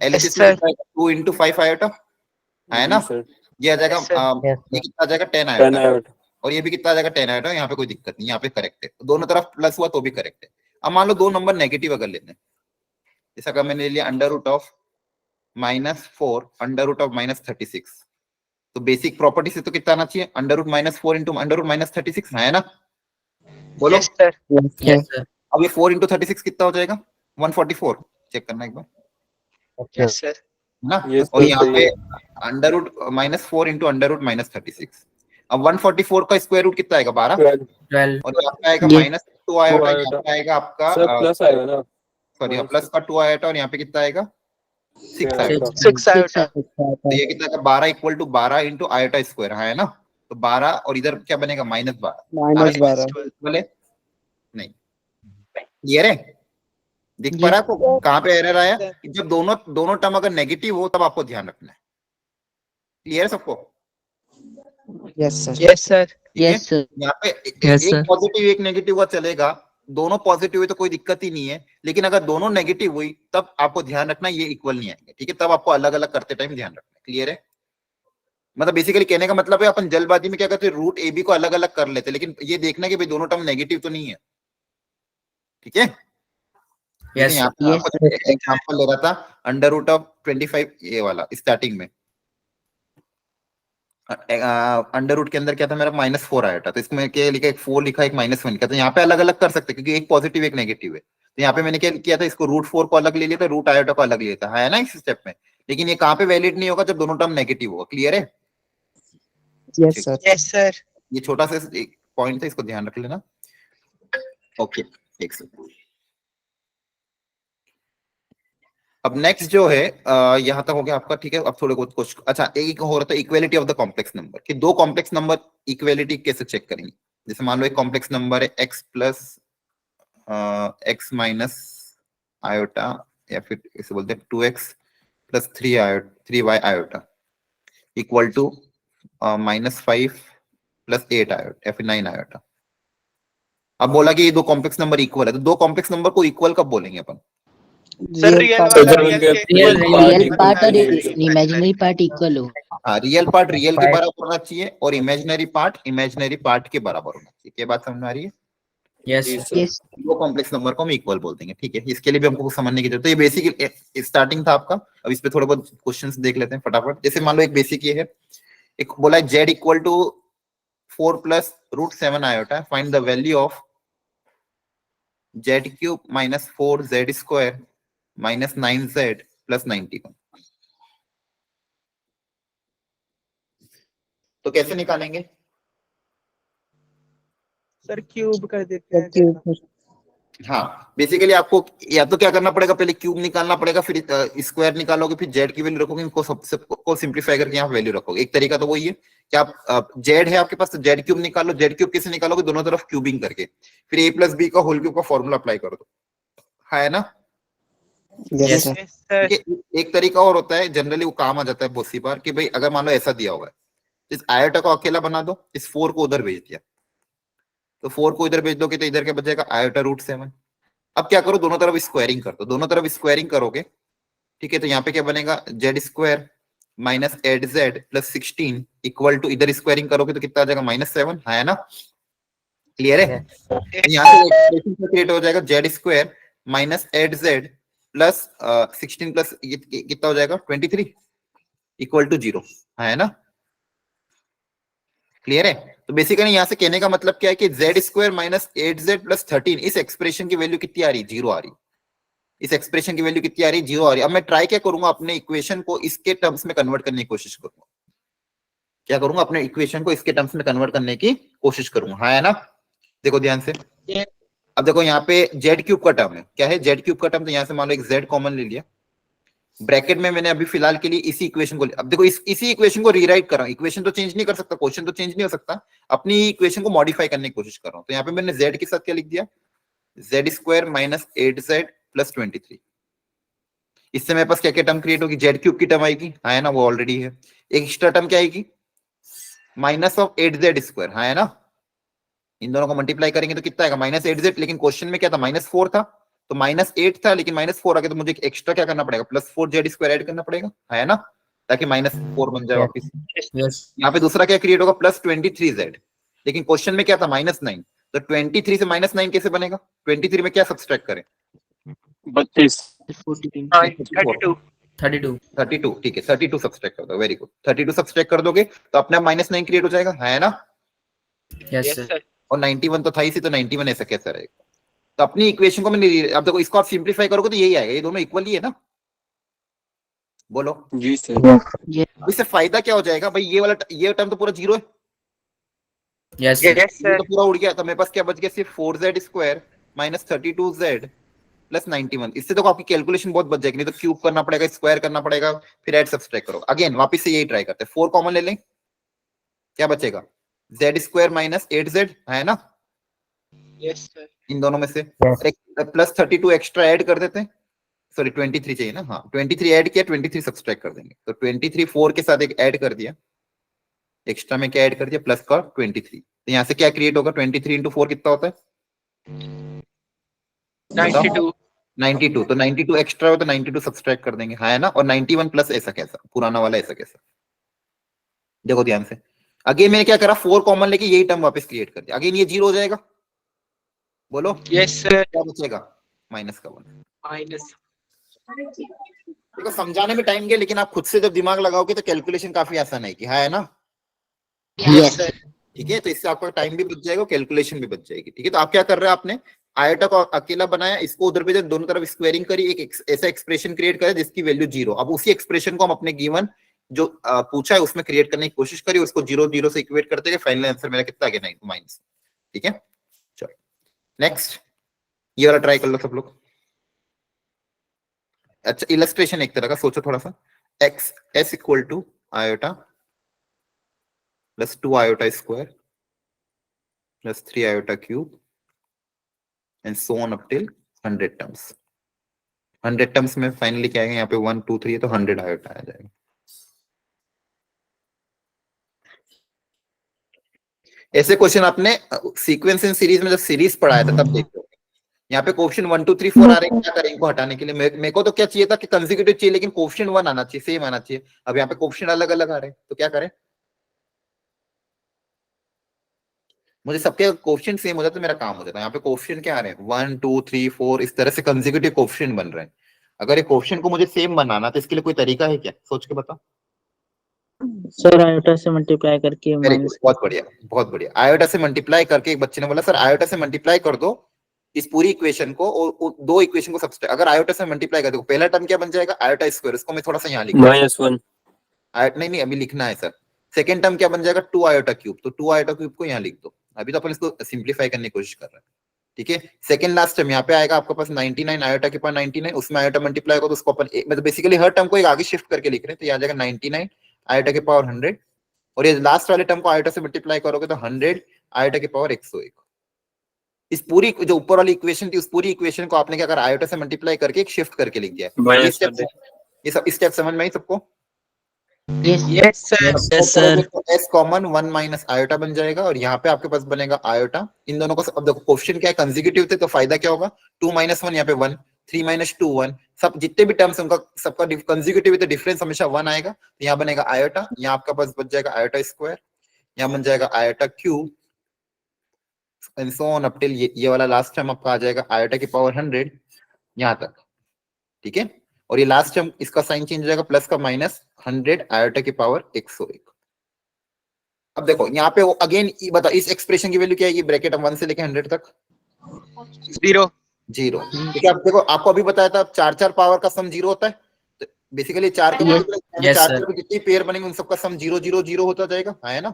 LHS में sir. कितना आएगा? 2 इंटू 5 आयोटा है ना, जी सर, ये आ जाएगा Yes, sir. ये कितना आ जाएगा? 10 10 आयोटा। iota. और ये भी कितना आ जाएगा? 10 आयोटा। यहाँ पे कोई दिक्कत नहीं, यहाँ पे करेक्ट है, दोनों तरफ प्लस हुआ तो भी करेक्ट है। अब मान लो दो नंबर नेगेटिव अगर लेते हैं, जैसा कि मैंने ले लिया √of -4 √of -36, तो बेसिक प्रॉपर्टी से तो कितना आना चाहिए? √-4 इंटू √-36 है ना, बोलो। Yes, sir. Yes, sir. अब ये 4 इंटू 36 कितना हो जाएगा? 144। चेक करना एक बार, Yes, sir. है ना। Yes, और sir, यहाँ सही पे है। √-4 इंटू √-36। अब 144 का स्क्वायर रूट कितना आएगा? 12। 12. 12. और यहाँ पे आएगा Yes. -2 आयोटा, 2 यहाँ आयोटा। पे आएगा आपका सर प्लस आएगा ना? सॉरी प्लस का 2 आयोटा, और यहाँ पे कितना आएगा? 6 6 आयोटा। 6 iota. तो ये कितना आएगा? 12 equal to 12 into iota square, है ना। तो 12 और इधर क्या बनेगा? -12। -12। बोले नहीं, क्लियर है? दिख पा रहा है आपको कहाँ पे एरर आया? कि जब दोनों टर्म अगर नेगेटिव हो तब आपको ध्यान रखना है। क्लियर है सबको? Yes, sir. Yes, sir. ठीक है? Yes, sir. यहाँ पे Yes, एक sir. पॉजिटिव एक नेगेटिव हुआ चलेगा, दोनों पॉजिटिव हुई तो कोई दिक्कत ही नहीं है, लेकिन अगर दोनों नेगेटिव हुई तब आपको ध्यान रखना ये इक्वल नहीं आएंगे। ठीक है, तब आपको अलग अलग करते टाइम ध्यान रखना है। क्लियर है? मतलब बेसिकली कहने का मतलब है अपन जल्दबाजी में क्या करते हैं, रूट ए बी को अलग अलग कर लेते, लेकिन ये देखना कि भाई दोनों टर्म नेगेटिव तो नहीं है। ठीक है, Yes, यहाँ पे Yes, आपको एग्जांपल ले रहा था √25 ये वाला स्टार्टिंग में, √, के अंदर क्या था मेरा? -4 आया था, तो इसमें क्या लिखा? एक 4 लिखा, एक -1 लिखा। तो यहाँ पे अलग अलग कर सकते क्योंकि एक पॉजिटिव एक नेगेटिव है। तो यहाँ पे मैंने क्या किया था? इसको √4 को अलग ले लिया था, रूट आयोटा को अलग लिया था, है ना, इस स्टेप में। लेकिन ये कहाँ पे वैलिड नहीं होगा? जब दोनों टर्म नेगेटिव होगा। क्लियर है? Yes, sir. Yes, sir. ये छोटा सा एक पॉइंट था, इसको ध्यान रख लेना। ओके, एक सेकंड। अब नेक्स्ट जो है यहाँ तक हो गया आपका। ठीक है, अब थोड़े बहुत कुछ अच्छा एक हो रहा था, equality of the complex number, कि दो कॉम्प्लेक्स नंबर इक्वेलिटी कैसे चेक करेंगे। जैसे मान लो एक कॉम्प्लेक्स नंबर है x plus x minus iota, या फिर इसे बोलते हैं 2x plus 3y iota equal to -5 plus 8 iota, या फिर 9 आयोटा। अब बोला कि ये दो कॉम्प्लेक्स नंबर इक्वल है, तो दो कॉम्प्लेक्स नंबर को इक्वल कब बोलेंगे अपन? Sir, real part- वाला जब real उनके के real- equal Real part और imaginary imaginary part equal हो। हाँ, रियल पार्ट रियल के बराबर होना चाहिए और इमेजिनरी पार्ट इमेजिनरी पार्ट के बराबर होना चाहिए। क्या बात समझ में आ रही है? Yes, जी sir. सर। Yes. दो कॉम्प्लेक्स नंबर को हम इक्वल बोल देंगे। ठीक है, इसके लिए भी हमको कुछ समझने की जरूरत है। ये बेसिक स्टार्टिंग था आपका। अब इस पे थोड़े बहुत क्वेश्चंस देख लेते हैं फटाफट। जैसे मान लो एक बेसिक ये है, एक बोला है z equal to 4 plus √7 iota, find the value of z³ minus 4z square minus 9z plus 91। तो कैसे निकालेंगे? सर क्यूब कर देते हैं। हाँ, बेसिकली आपको या तो क्या करना पड़ेगा, पहले क्यूब निकालना पड़ेगा, फिर स्क्वायर निकालोगे, फिर जेड की वैल्यू रखोगे, इनको सबको सिंप्लीफाई करके यहाँ वैल्यू रखोगे। एक तरीका तो वही है कि आप जेड है आपके पास तो जेड क्यूब निकालो। जेड क्यूब कैसे निकालोगे? दोनों तरफ क्यूबिंग करके, फिर a प्लस बी का होल क्यूब का फॉर्मूला अप्लाई कर दो, है ना। Yes, Yes. sir. Yes, sir. ठीक है, एक तरीका और होता है, जनरली वो काम आ जाता है बहुत सी बार, कि भाई अगर मान लो ऐसा दिया हुआ है, इस आयोटा को अकेला बना दो, इस 4 को उधर भेज दिया, तो 4 को इधर भेज दोगे तो इधर क्या बचेगा? आयोटा √7। अब क्या करो, दोनों तरफ स्क्वायरिंग कर दो। दोनों तरफ स्क्वायरिंग करोगे, ठीक है, तो यहाँ पे क्या बनेगा? Z square minus 8z plus 16 equal to, इधर स्क्वायरिंग करोगे तो कितना आ जाएगा? -7, है ना। क्लियर है? यहाँ से एक्सप्रेशन क्रिएट हो जाएगा, Z square minus 8z plus 16 plus कितना हो जाएगा? 23 इक्वल टू 0, है ना। क्लियर है? तो बेसिकली यहाँ से कहने का मतलब क्या है कि z square minus 8z plus 13, इस एक्सप्रेशन की वैल्यू कितनी आ रही? 0 आ रही। इस एक्सप्रेशन की वैल्यू कितनी आ रही? 0 आ रही। अब मैं ट्राई क्या करूंगा, अपने इक्वेशन को इसके टर्म्स में कन्वर्ट करने की कोशिश करूंगा। क्या करूंगा? अपने इक्वेशन को इसके टर्म्स में कन्वर्ट करने की कोशिश करूंगा, है ना। देखो ध्यान से, अब देखो यहाँ पे z³ का टर्म है, क्या है? z³ का टर्म, तो यहाँ से मान लो एक z कॉमन ले लिया, ब्रैकेट में मैंने अभी फिलहाल के लिए इसी इक्वेशन को, अब देखो इसी इक्वेशन को रीराइट कर रहा हूं। इक्वेशन तो चेंज नहीं कर सकता, क्वेश्चन तो चेंज नहीं हो सकता, अपनी इक्वेशन को मॉडिफाई करने की कोशिश कर रहा हूं। तो यहाँ पे मैंने z के साथ क्या लिख दिया? Z square minus 8z plus 23। इससे मेरे पास क्या क्या टर्म क्रिएट होगी, जेड क्यूब की टर्म आएगी, हाँ है ना, वो ऑलरेडी है। एक एक्स्ट्रा टर्म क्या आएगी, माइनस ऑफ 8z स्क्वायर, हाँ है ना। इन दोनों को मल्टीप्लाई करेंगे तो कितना आएगा, माइनस 8z। लेकिन क्वेश्चन में क्या था, -4 था, तो -8 था, लेकिन -4 आ गया, तो मुझे एक्स्ट्रा क्या करना पड़ेगा, +4z स्क्वायर ऐड करना पड़ेगा, है ना, ताकि -4 बन जाए वापस। Yes. यहाँ पे दूसरा क्या क्रिएट होगा, +23z। लेकिन क्वेश्चन में क्या था, -9, तो 23 से -9 कैसे बनेगा, 23 में क्या सब्सट्रैक्ट करें, 32 हाँ 32 32. ठीक है, 32 सब्सट्रैक्ट कर दो, वेरी गुड। 32 सब्सट्रैक्ट कर दोगे तो अपने आप -9 क्रिएट हो जाएगा, है ना। Yes, yes sir. सर और 91 तो था ही, तो 91 ऐसा कैसा रहेगा। तो अपनी इक्वेशन को मैंने, अब देखो इसको आप सिंप्लीफाई करोगे तो यही आएगा, ये दोनों इक्वल ही है ना, बोलो। जी सर। अब इससे फायदा क्या हो जाएगा भाई, ये टर्म तो पूरा जीरो है, Yes, sir. यस ये सर तो पूरा उड़ गया, तो मेरे पास क्या बच गया, सिर्फ 4z square minus 32z plus 91। इससे तो आपकी कैलकुलेशन बहुत बच जाएगी, नहीं तो क्यूब करना पड़ेगा, स्क्वायर करना पड़ेगा, फिर ऐड सब्सट्रैक्ट करो। अगेन वापस से यही ट्राई करते हैं, 4 कॉमन ले लें, क्या बचेगा, z स्क्वायर माइनस 8z, है ना, यस सर इन दोनों में से प्लस 32 एक्स्ट्रा ऐड कर देते हैं, सॉरी 23 चाहिए ना, हाँ 23 ऐड किया, 23 सब्सट्रैक्ट कर देंगे, तो 23 4 के साथ एक ऐड कर दिया, एक्स्ट्रा में क्या ऐड कर दिया, प्लस का 23। तो यहाँ से क्या क्रिएट होगा, 23 इंटू 4 कितना होता है, 92 92। तो 92 एक्स्ट्रा हो तो 92 सब्सट्रैक्ट कर देंगे, हाँ है ना। और 91 प्लस ऐसा कैसा, पुराना वाला ऐसा कैसा, देखो ध्यान से। अगेन मैंने क्या करा, 4 कॉमन लेके यही टर्म वापस क्रिएट कर दिया, अगेन ये 0 हो जाएगा, बोलो यस सर क्या बचेगा, माइनस का 1। माइनस देखो समझाने में टाइम गया, लेकिन आप खुद से जब दिमाग लगाओगे तो कैलकुलेशन काफी आसान है, हाँ है ना। यस सर ठीक है, तो इससे आपका टाइम भी बच जाएगा, कैलकुलेशन भी बच जाएगी। ठीक है, तो आप क्या कर रहे हैं, आपने आयटा को अकेला बनाया, इसको उधर पे दोनों तरफ स्क्वायरिंग करी, एक ऐसा एक्सप्रेशन क्रिएट करें जिसकी वैल्यू 0। अब उसी एक्सप्रेशन को हम अपने गिवन जो पूछा है उसमें क्रिएट करने की कोशिश करी, उसको 0 से इक्वेट करते गए, फाइनल आंसर मेरा कितना आ गया, 9 -। ठीक है, चलो नेक्स्ट, ये वाला ट्राई कर लो सब लोग। अच्छा, इलस्ट्रेशन एक तरह का सोचो थोड़ा सा, x s equal to iota plus 2 iota square plus 3 iota cube and so on up till 100 terms. 100 terms में फाइनली क्या आएगा, यहाँ पे 1 2 3 है तो 100 आयोटा आ जाएगा। ऐसे क्वेश्चन आपने सीक्वेंस इन सीरीज में जब सीरीज पढ़ाया था तब देखते हो। यहाँ पे क्वेश्चन 1 2 3 4 आ रहे हैं, क्या करें इनको हटाने के लिए, मेरे को तो क्या चाहिए था कि कंसेक्यूटिव चाहिए, लेकिन क्वेश्चन 1 आना चाहिए, सेम आना चाहिए। अब यहाँ पे क्वेश्चन अलग अलग आ रहे हैं, तो क्या करें, मुझे सबके क्वेश्चन सेम हो जाता तो मेरा काम हो जाता। यहाँ पे क्वेश्चन क्या आ रहे हैं, 1 2 3 4 इस तरह से कंसेक्यूटिव क्वेश्चन बन रहे हैं। अगर ये क्वेश्चन को मुझे सेम बनाना तो इसके लिए कोई तरीका है क्या, सोच के बताओ। सर आयोटा से मल्टीप्लाई करके वेरी गुड, माइनस बहुत बढ़िया बहुत बढ़िया। आयोटा से मल्टीप्लाई करके, एक बच्चे ने बोला सर आयोटा से मल्टीप्लाई कर दो इस पूरी इक्वेशन को और दो इक्वेशन को सब्सट्रैक्ट। अगर आयोटा से मल्टीप्लाई कर दो, पहला टर्म क्या बन जाएगा, आयोटा स्क्वायर, इसको मैं थोड़ा सा यहाँ लिखूंगा, -1 नहीं अभी लिखना है सर। सेकंड टर्म क्या बन जाएगा, 2 आयोटा क्यूब, तो 2 आयोटा क्यूब को यहाँ लिख दो। अभी तो अपन इसको सिंप्लीफाई करने की कोशिश कर रहे हैं। ठीक है, सेकंड लास्ट टर्म यहाँ पे आएगा आपके पास 99 आयोटा के पास 99, उसमें आयोटा मल्टीप्लाई होगा तो उसको अपन मतलब बेसिकली हर टर्म को एक आगे शिफ्ट करके लिख रहे हैं, तो यहाँ आ जाएगा 99 आयोटा के पावर 100, और ये लास्ट वाले टर्म को आयोटा से मल्टीप्लाई करोगे तो 100 आयोटा के पावर 101। इस पूरी जो ऊपर वाली इक्वेशन थी उस पूरी इक्वेशन को आपने क्या करा, आयोटा से मल्टीप्लाई करके एक शिफ्ट करके लिख दिया है। ये सब स्टेप समझ में आई सबको, yes sir Yes, sir. S common 1 minus iota बन जाएगा, और यहाँ पे आपके पास बनेगा आयोटा। इन दोनों को अब देखो क्वेश्चन क्या है, कंसेक्यूटिव थे, तो फायदा क्या होगा, 2 - 1 यहाँ पे 1, 3 - 2 1, सब जितने भी टर्म्स उनका सबका कंसेक्यूटिव है तो डिफरेंस हमेशा 1 आएगा। तो यहाँ बनेगा आयोटा, यहाँ आपका पास बच जाएगा आयोटा स्क्वायर, यहाँ बन जाएगा iota cube and so on up till ये वाला लास्ट टर्म आपका आ जाएगा आयोटा की पावर 100 यहाँ तक। ठीक है, और ये लास्ट टर्म इसका साइन चेंज हो जाएगा, प्लस का माइनस 100 आयोटा की पावर 101। अब देखो यहाँ पे अगेन बता, इस एक्सप्रेशन की वैल्यू क्या है, ब्रैकेट 1 से लेके 100 तक 0 0। ठीक है, अब देखो आपको अभी बताया था 4 पावर का सम 0 होता है, तो बेसिकली 4 के Yes, चार sir. के जितनी पेयर बनेंगे उन सबका सम 0 0 0 होता जाएगा, है ना।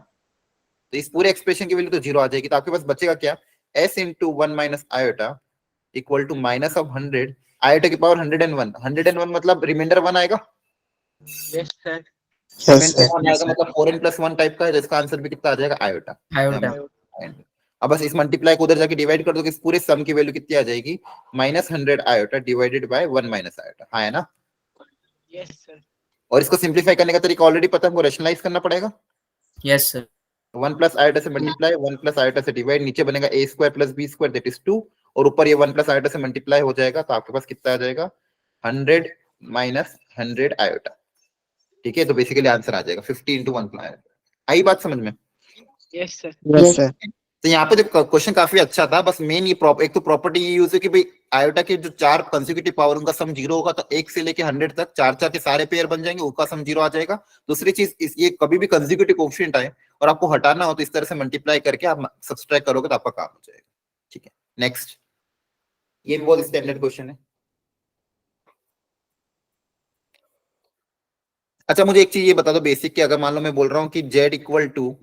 तो इस पूरे एक्सप्रेशन की वैल्यू तो 0 आ जाएगी, तो आपके पास बचेगा क्या, s into 1 minus iota equal to minus of 100 iota की पावर 101। 101 मतलब रिमाइंडर 1 आएगा, यस सर रिमाइंडर 1 आएगा, मतलब 4n + 1 टाइप का है, जिसका आंसर भी कितना आ जाएगा, आयोटा। Iota. अब बस इस मल्टीप्लाई को उधर जाके डिवाइड कर दो कि इस पूरे सम की वैल्यू कितनी आ जाएगी, -100 iota divided by 1 minus iota, हाँ है ना। Yes, sir. और इसको सिंप्लीफाई करने का तरीका ऑलरेडी पता है, हमको रैशनलाइज करना पड़ेगा। Yes, sir. 1 प्लस आयोटा से मल्टीप्लाई, 1 प्लस आयोटा से डिवाइड, नीचे बनेगा a square plus b square that is 2, और ऊपर ये 1 प्लस आयोटा से मल्टीप्लाई हो जाएगा, तो आपके पास कितना आ जाएगा 100 माइनस 100 आयोटा। ठीक है, तो बेसिकली आंसर आ जाएगा 50 into 1 प्लस। आई बात समझ में? Yes, sir. Yes, sir. तो यहाँ पे जो क्वेश्चन काफी अच्छा था, बस मेन ये एक तो प्रॉपर्टी ये यूज है कि भाई आयोटा के जो 4 कंसेक्यूटिव पावर उनका सम 0 होगा, तो 1 से लेके 100 तक 4 के सारे पेयर बन जाएंगे, उनका सम 0 आ जाएगा। दूसरी चीज ये कभी भी कंसेक्यूटिव कोएफिशिएंट आए और आपको हटाना हो तो इस तरह से मल्टीप्लाई करके आप सब्सट्रैक्ट करोगे तो आपका काम हो जाएगा। ठीक है, नेक्स्ट, ये बहुत स्टैंडर्ड क्वेश्चन है। अच्छा मुझे एक चीज ये बता दो बेसिक, कि अगर मान लो मैं बोल रहा हूँ कि z equal to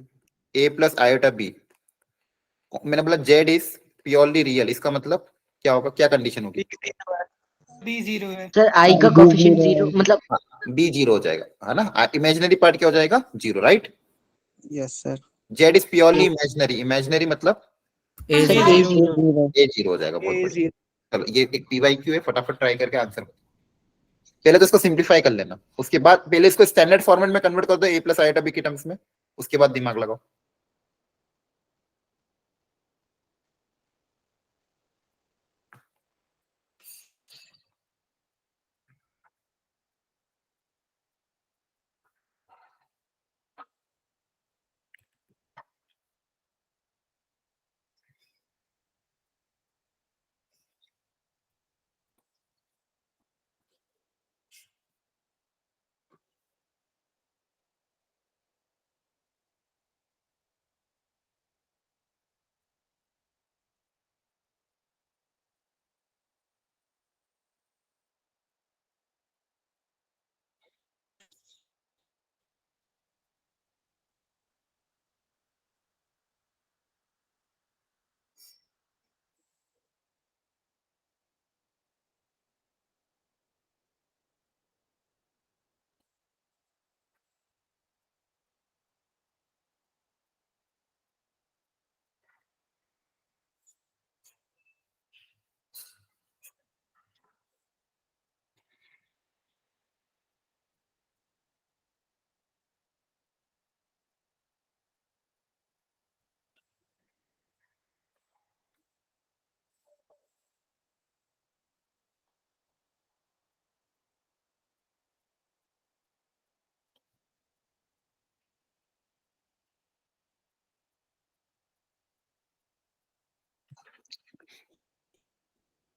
a plus iota b, मैंने बोला z इज प्योरली रियल, इसका मतलब क्या होगा, क्या कंडीशन होगी? B 0 है। सर आई का कोफिशिएंट 0 मतलब b 0 हो जाएगा, है ना। इमेजिनरी पार्ट क्या हो जाएगा? 0, right. Yes, sir. z is purely imaginary, imaginary मतलब A sir zero. A 0 a 0 हो जाएगा। बहुत A बढ़िया। 0. चलो ये एक PYQ है, फटाफट ट्राई करके आंसर। पहले तो इसको सिंप्लीफाई कर लेना, उसके बाद पहले इसको स्टैंडर्ड फॉर्मेट में कन्वर्ट कर दो a प्लस आयोटा b के टर्म्स में, उसके बाद दिमाग लगाओ।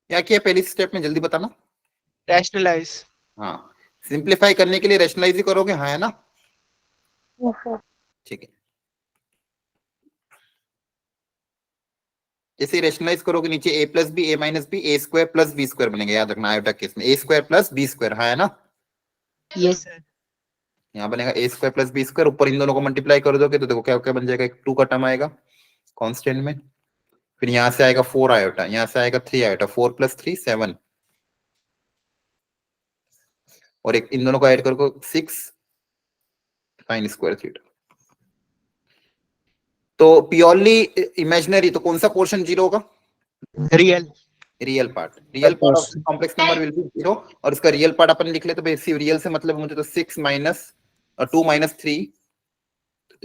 क्या किया पहली स्टेप में, जल्दी बताना। Rationalize. हाँ, सिंप्लीफाई करने के लिए रैशनलाइज ही करोगे, हाँ है ना। Yes, sir. ठीक है, जैसे रैशनलाइज करोगे नीचे a plus b a minus b a square plus b square बनेगा, याद रखना आयोटा केस में a square plus b square, हाँ है ना। Yes sir. यहाँ बनेगा a square plus b square, ऊपर इन दोनों को मल्टीप्लाई कर दोगे तो देखो क्या क्या बन जाएगा, एक 2 का टर्म आएगा कांस्टेंट में, फिर यहाँ से आएगा 4 आयोटा, यहाँ से आएगा 3 आयोटा, 4 प्लस 3 7, और एक इन दोनों को ऐड करो 6 साइन स्क्वायर थीटा। तो प्योरली इमेजिनरी, तो कौन सा पोर्शन 0 होगा? Real. Real part of complex number will be 0, और इसका रियल पार्ट अपन लिख ले तो बेसिक रियल से मतलब मुझे तो 6 माइनस 2 माइनस 3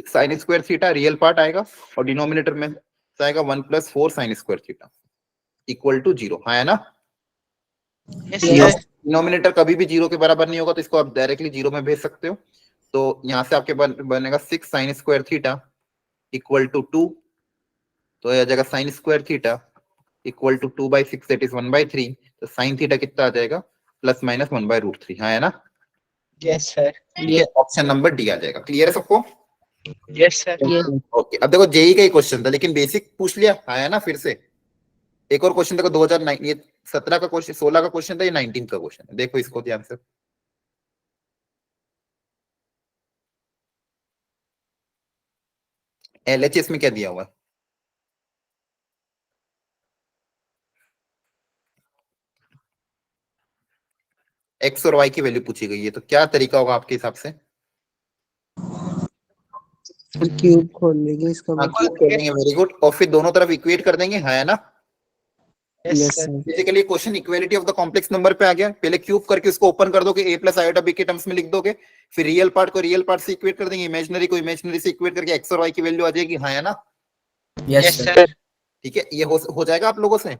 sine square theta real part आएगा, और डिनोमिनेटर में आएगा 1 plus 4 sine square theta equal to 0, हाँ है ना। Yes, sir. डिनोमिनेटर कभी भी 0 के बराबर नहीं होगा, तो इसको आप डायरेक्टली 0 में भेज सकते हो। तो यहाँ से आपके बनेगा 6 sine square theta equal to 2, तो यह आ जाएगा sine square theta equal to 2/6 that is 1/3, तो साइन थीटा कितना आ जाएगा प्लस माइनस 1/√3, हाँ है ना। Yes, sir. ये ऑप्शन नंबर डी आ जाएगा। क्लियर है सबको? Yes, sir. ओके, अब देखो जेई का ही क्वेश्चन था लेकिन बेसिक पूछ लिया, हाँ है ना। फिर से एक और क्वेश्चन देखो 2009, ये 17 का क्वेश्चन, 16 का क्वेश्चन था, ये 19 का क्वेश्चन है, देखो इसको ध्यान से। एलएचएस में क्या दिया हुआ है? एक्स और वाई की वैल्यू पूछी गई है, तो क्या तरीका होगा आपके हिसाब से? क्यूब खोल लेंगे इसका हाँ, बाद। क्यूब खोलेंगे, वेरी गुड, और फिर दोनों तरफ इक्वेट कर देंगे, है ना। Yes, yes sir. Sir. Basically question equality of the complex number पे आ गया। पहले क्यूब करके उसको ओपन कर दोगे, a प्लस आयोटा b के टर्म्स में लिख दोगे, फिर रियल पार्ट को रियल पार्ट से इक्वेट कर देंगे, इमेजिनरी को इमेजिनरी से इक्वेट करके x और y की वैल्यू आ जाएगी, हाँ है ना। Yes, Yes, sir. sir. ठीक है, ये हो जाएगा आप लोगों से।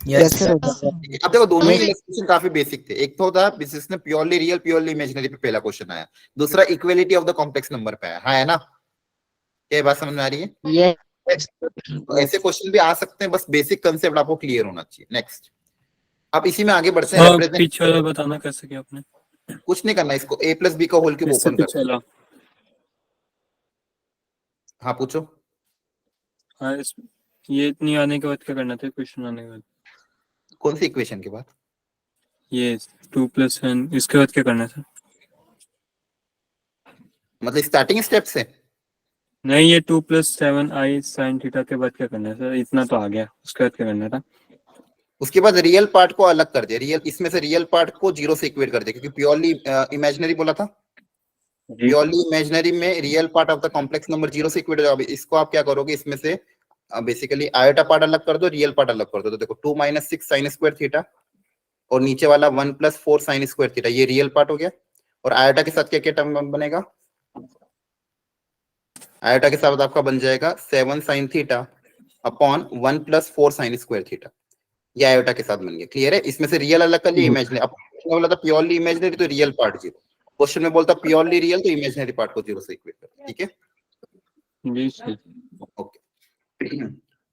Yes, yes sir. ठीक है, अब देखो दोनों ही Yes. इलस्ट्रेशन काफी बेसिक थे। एक तो था जिसने प्योरली रियल प्योरली इमेजिनरी पे पहला क्वेश्चन आया, दूसरा equality of the complex number पे आया, हाँ है ना। क्या बात समझ में आ रही है। Yes. Yes. तो ऐसे क्वेश्चन भी आ सकते हैं, बस बेसिक कंसेप्ट आपको क्लियर होना चाहिए। नेक्स्ट, अब इसी में आगे बढ़ते हैं। हाँ, represent- पीछे वाला बताना कैसे किया आपने। कुछ नहीं करना, इसको a प्लस बी का होल क्यूब इससे ओपन कर। पीछे वाला। हाँ पूछो। हाँ, ये इतनी आने के बाद क्या करना था, क्वेश्चन आने के बाद। कौन सी इक्वेशन के बाद। ये 2+1 इसके बाद क्या करना था। मतलब स्टार्टिंग स्टेप से। नहीं, ये 2+7 i sin थीटा के बाद क्या करना था, इतना तो आ गया, उसके बाद क्या करना था। उसके बाद रियल पार्ट को अलग कर दिया, रियल इसमें से रियल पार्ट को जीरो से इक्वेट कर दिया, क्योंकि प्योरली इमेजिनरी बोला था। जी। प्योरली इमेजिनरी में real part of the complex number zero से इक्वेट हो जाएगा। इसको आप क्या करोगे, इसमें से बेसिकली आयोटा पार्ट अलग कर दो, रियल पार्ट अलग कर दो। तो देखो 2 - 6 sin स्क्वायर थीटा और नीचे वाला 1 + 4 sin स्क्वायर थीटा, ये रियल पार्ट हो गया। और आयोटा के साथ क्या क्या टर्म बनेगा, आयोटा के साथ आपका बन जाएगा 7 sin theta upon 1 + 4 sin square theta. ये आयोटा के साथ बन गया, क्लियर है। इसमें से रियल अलग कर लिया, इमेजिनरी। अब बोला था प्योरली इमेजिनरी तो रियल पार्ट जीरो, क्वेश्चन में बोलता प्योरली रियल तो इमेजिनरी पार्ट को जीरो से इक्वेट कर, ठीक है। जी sir. Okay,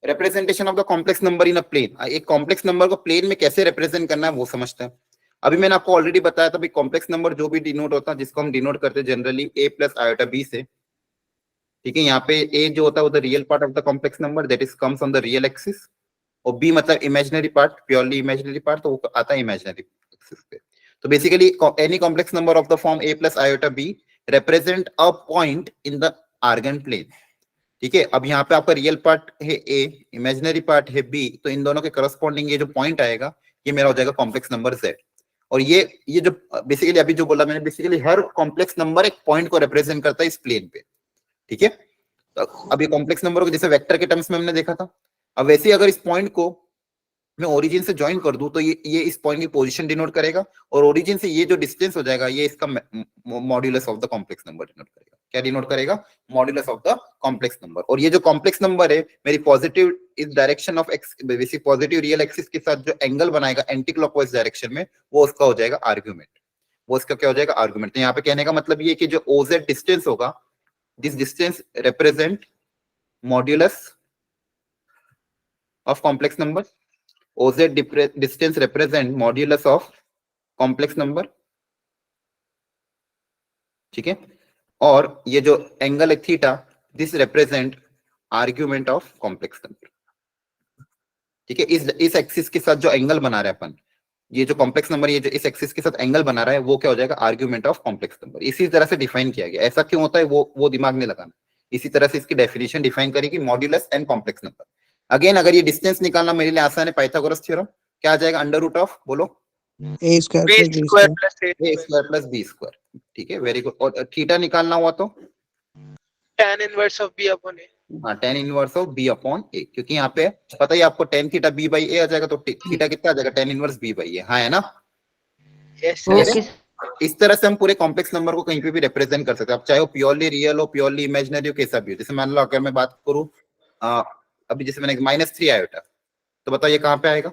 representation of the complex number in a plane. एक कॉम्प्लेक्स नंबर को प्लेन में कैसे रिप्रेजेंट करना है वो समझते हैं। अभी मैंने आपको ऑलरेडी बताया था, कॉम्प्लेक्स नंबर जो भी डिनोट होता है, जिसको हम डिनोट करते हैं generally a plus iota b से, ठीक है। यहाँ पे a जो होता है वो the real part of the complex number, that is comes on the real axis, और b मतलब imaginary part, purely imaginary part, तो वो आता है इमेजिनरी एक्सिस पे। तो basically any complex number of the form a plus iota b represent a point in the Argand plane, ठीक है। अब यहाँ पे आपका रियल पार्ट है a, इमेजिनरी पार्ट है b, तो इन दोनों के करस्पॉन्डिंग ये जो पॉइंट आएगा ये मेरा हो जाएगा कॉम्प्लेक्स नंबर z। और ये जो बेसिकली अभी जो बोला मैंने, बेसिकली हर कॉम्प्लेक्स नंबर एक पॉइंट को रिप्रेजेंट करता है इस प्लेन पे, ठीक है। तो अब ये कॉम्प्लेक्स नंबर को जैसे वेक्टर के टर्म्स में हमने देखा था, अब वैसे ही अगर इस पॉइंट को मैं ओरिजिन से ज्वाइन कर दूं तो ये इस पॉइंट की पोजीशन डिनोट करेगा, और ओरिजिन से ये जो डिस्टेंस हो जाएगा ये इसका modulus of the complex number denote करेगा। क्या डिनोट करेगा, modulus of the complex number. और ये जो कॉम्प्लेक्स नंबर है मेरी पॉजिटिव इस direction of x, basic positive real axis के साथ जो एंगल बनाएगा एंटी क्लॉकवाइज डायरेक्शन में, वो उसका हो जाएगा आर्गुमेंट, वो इसका क्या हो जाएगा आर्गुमेंट। तो यहाँ पे कहने का मतलब ये कि जो ओजेड डिस्टेंस होगा, this distance represent modulus of complex number, OZ distance represent modulus of complex number, ठीक है। और ये जो एंगल है theta, this represent argument of complex number, ठीक है। इस एक्सिस के साथ जो एंगल बना रहे हैं अपन, ये जो कॉम्प्लेक्स नंबर ये जो इस एक्सिस के साथ एंगल बना रहा है वो क्या हो जाएगा आर्ग्यूमेंट ऑफ कॉम्प्लेक्स नंबर। इसी तरह से डिफाइन किया गया। ऐसा क्यों होता है वो दिमाग में लगाना, इसी तरह से इसकी डेफिनेशन डिफाइन करेगी, modulus and complex number. Again अगर ये डिस्टेंस निकालना मेरे लिए आसान है, पाइथागोरस थ्योरम, क्या आ जाएगा अंडर रूट ऑफ, बोलो, a square B plus b square square. plus A a square plus b square, ठीक है, वेरी गुड। और थीटा निकालना हुआ तो tan inverse of B upon A. हाँ tan inverse of b upon a, क्योंकि यहाँ पे पता ही आपको tan theta b by a आ जाएगा, तो थीटा कितना आ जाएगा tan inverse b by a, हाँ है ना। Yes, sir. Okay. इस तरह से हम पूरे कॉम्प्लेक्स नंबर को कहीं पे भी रिप्रेजेंट कर सकते हैं, अब चाहे वो प्योरली रियल हो, प्योरली इमेजिनरी हो, कैसा भी हो। जैसे मान लो अगर मैं बात करूँ अभी जैसे मैंने -3 आयोटा, तो बताओ ये कहाँ पे आएगा,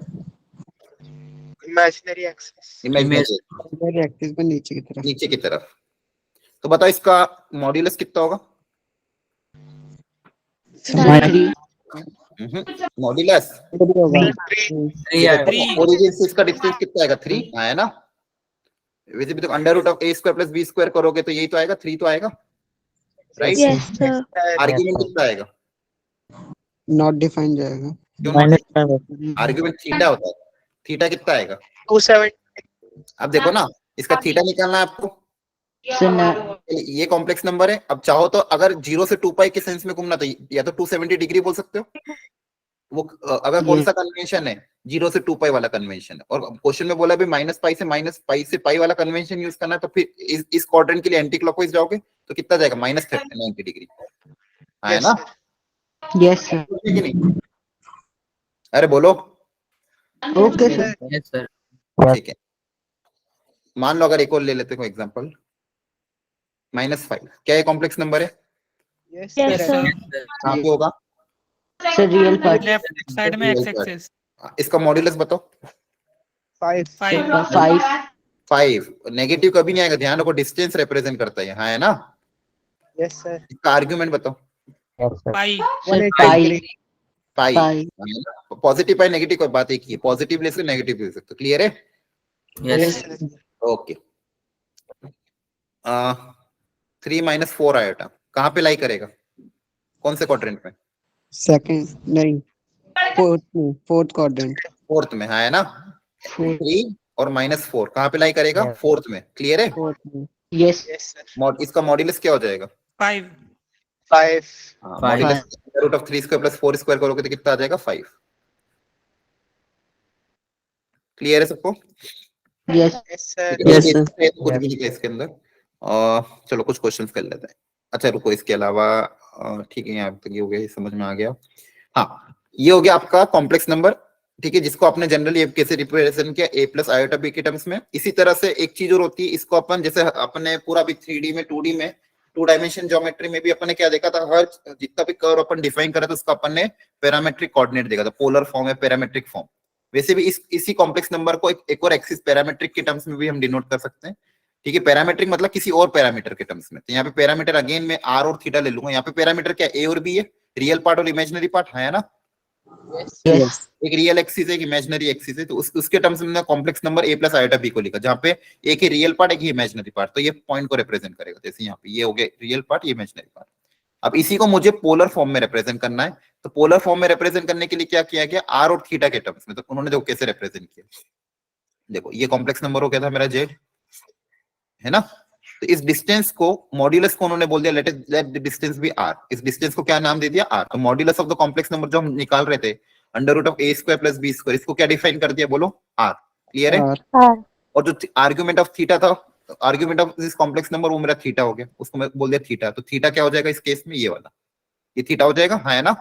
Imaginary axis. इमेजिनरी एक्सिस पे नीचे की तरफ। नीचे की तरफ। तो बताओ इसका मॉड्यूलस कितना होगा, -3. मॉड्यूलस होगा। 3. ओरिजिन से इसका डिस्टेंस कितना आएगा 3, है ना। वैसे भी तो under root of a square plus b square करोगे तो यही तो आएगा 3 तो आएगा, राइट। Yes, sir. आर्ग्यूमेंट कितना आएगा, नॉट डिफाइन जाएगा। क्यों आर्ग्यूमेंट थीटा होता है, थीटा कितना आएगा। 270. अब देखो ना, इसका थीटा निकालना है आपको, So now, ये कॉम्प्लेक्स नंबर है। अब चाहो तो अगर 0 से 2 पाई के सेंस में घूमना तो या तो 270 डिग्री बोल सकते हो, वो अगर कौन ये- सा कन्वेंशन है, 0 से 2 पाई वाला कन्वेंशन है, और क्वेश्चन में बोला भी -पाई से पाई वाला कन्वेंशन यूज करना है, तो फिर इस क्वाड्रेंट के लिए एंटी क्लॉकवाइज जाओगे तो कितना जाएगा, -90 डिग्री, है Yes, ना? sir. यस सर, कि नहीं? अरे बोलो। Okay sir, Yes, sir. ठीक है, मान लो अगर एक और ले लेते हैं एग्जांपल, -5, क्या ये कॉम्प्लेक्स नंबर है? Yes, Yes, sir. sir. Yes, sir. कहाँ पे होगा? Sir real part left side में एक्स एक्सिस इसका मॉड्यूलस बताओ। 5. 5 5 नेगेटिव कभी नहीं आएगा, ध्यान रखो, डिस्टेंस रिप्रेजेंट करता है, हाँ है ना? Yes, sir. इसका आर्ग्यूमेंट बताओ। पाई सर 180 पाई पाई, पाई पॉजिटिव पाई नेगेटिव कोई बात एक ही है, पॉजिटिव ले सकते नेगेटिव ले सकते, क्लियर है? Yes, Yes, sir. sir. Okay. 3 - 4 iota कहाँ पे लाई करेगा, कौन से क्वाड्रेंट में? सेकंड नहीं, फोर्थ क्वाड्रेंट। फोर्थ में, हाँ है ना? 3 और -4 कहाँ पे लाई करेगा, फोर्थ में, क्लियर है? Yes Yes, sir. इसका मॉड्यूलस क्या हो जाएगा? 5 5. मॉड्यूलस √3² + 4² करोगे तो कितना आ जाएगा, 5। क्लियर है सबको? Yes Yes, sir. Yes, sir. कुछ भी निकले इसके अंदर। चलो कुछ क्वेश्चंस कर लेते हैं। अच्छा रुको, इसके अलावा ठीक है, यहाँ तक ये हो गया, ये समझ में आ गया। हाँ, ये हो गया आपका कॉम्प्लेक्स नंबर, ठीक है, जिसको आपने जनरली कैसे रिप्रेजेंट किया, a + आयोटा b के टर्म्स में। इसी तरह से एक चीज और होती है, इसको अपन जैसे अपने पूरा भी 3D में 2D में 2 डायमेंशन ज्योमेट्री में भी अपन ने क्या देखा था, हर जितना भी कर्व अपन डिफाइन करा था उसका अपन ने पैरामेट्रिक कोऑर्डिनेट देखा था, पोलर फॉर्म या पैरामेट्रिक फॉर्म। वैसे भी इसी कॉम्प्लेक्स नंबर को एक और एक्सिस पैरामेट्रिक के टर्म्स में भी हम डिनोट कर सकते हैं, ठीक है? पैरामेट्रिक मतलब किसी और पैरामीटर के टर्म्स में। तो यहाँ पे पैरामीटर अगेन मैं r और थीटा ले लूंगा। यहाँ पे पैरामीटर क्या a और b है, रियल पार्ट और इमेजिनरी पार्ट, है ना? यस एक रियल एक्सिस है, एक इमेजिनरी एक्सिस है, तो उसके टर्म्स में complex number a + iota b को लिखा, जहाँ पे एक ही रियल पार्ट, एक ही इमेजिनरी पार्ट, तो ये पॉइंट को रिप्रेजेंट करेगा। जैसे यहाँ पे ये हो गया रियल पार्ट, ये इमेजिनरी पार्ट। अब इसी को मुझे पोलर फॉर्म में रिप्रेजेंट करना है, तो पोलर फॉर्म में रिप्रेजेंट करने के लिए क्या किया गया, r और थीटा के टर्म्स में। तो उन्होंने देखो कैसे रिप्रेजेंट किया, देखो ये कॉम्प्लेक्स नंबर हो गया था मेरा z, है ना? तो इस डिस्टेंस को, मॉड्यूलस को उन्होंने बोल दिया let the distance be r। इस डिस्टेंस को क्या नाम दे दिया, r। तो modulus of the complex number जो हम निकाल रहे थे, √a² + b², इसको क्या डिफाइन कर दिया, बोलो, r। क्लियर है? R. और जो आर्ग्यूमेंट ऑफ थीटा था, argument of this complex number, वो मेरा थीटा हो गया, उसको मैं बोल दिया थीटा। तो थीटा क्या हो जाएगा इस केस में, ये वाला, ये थीटा हो जाएगा, है ना?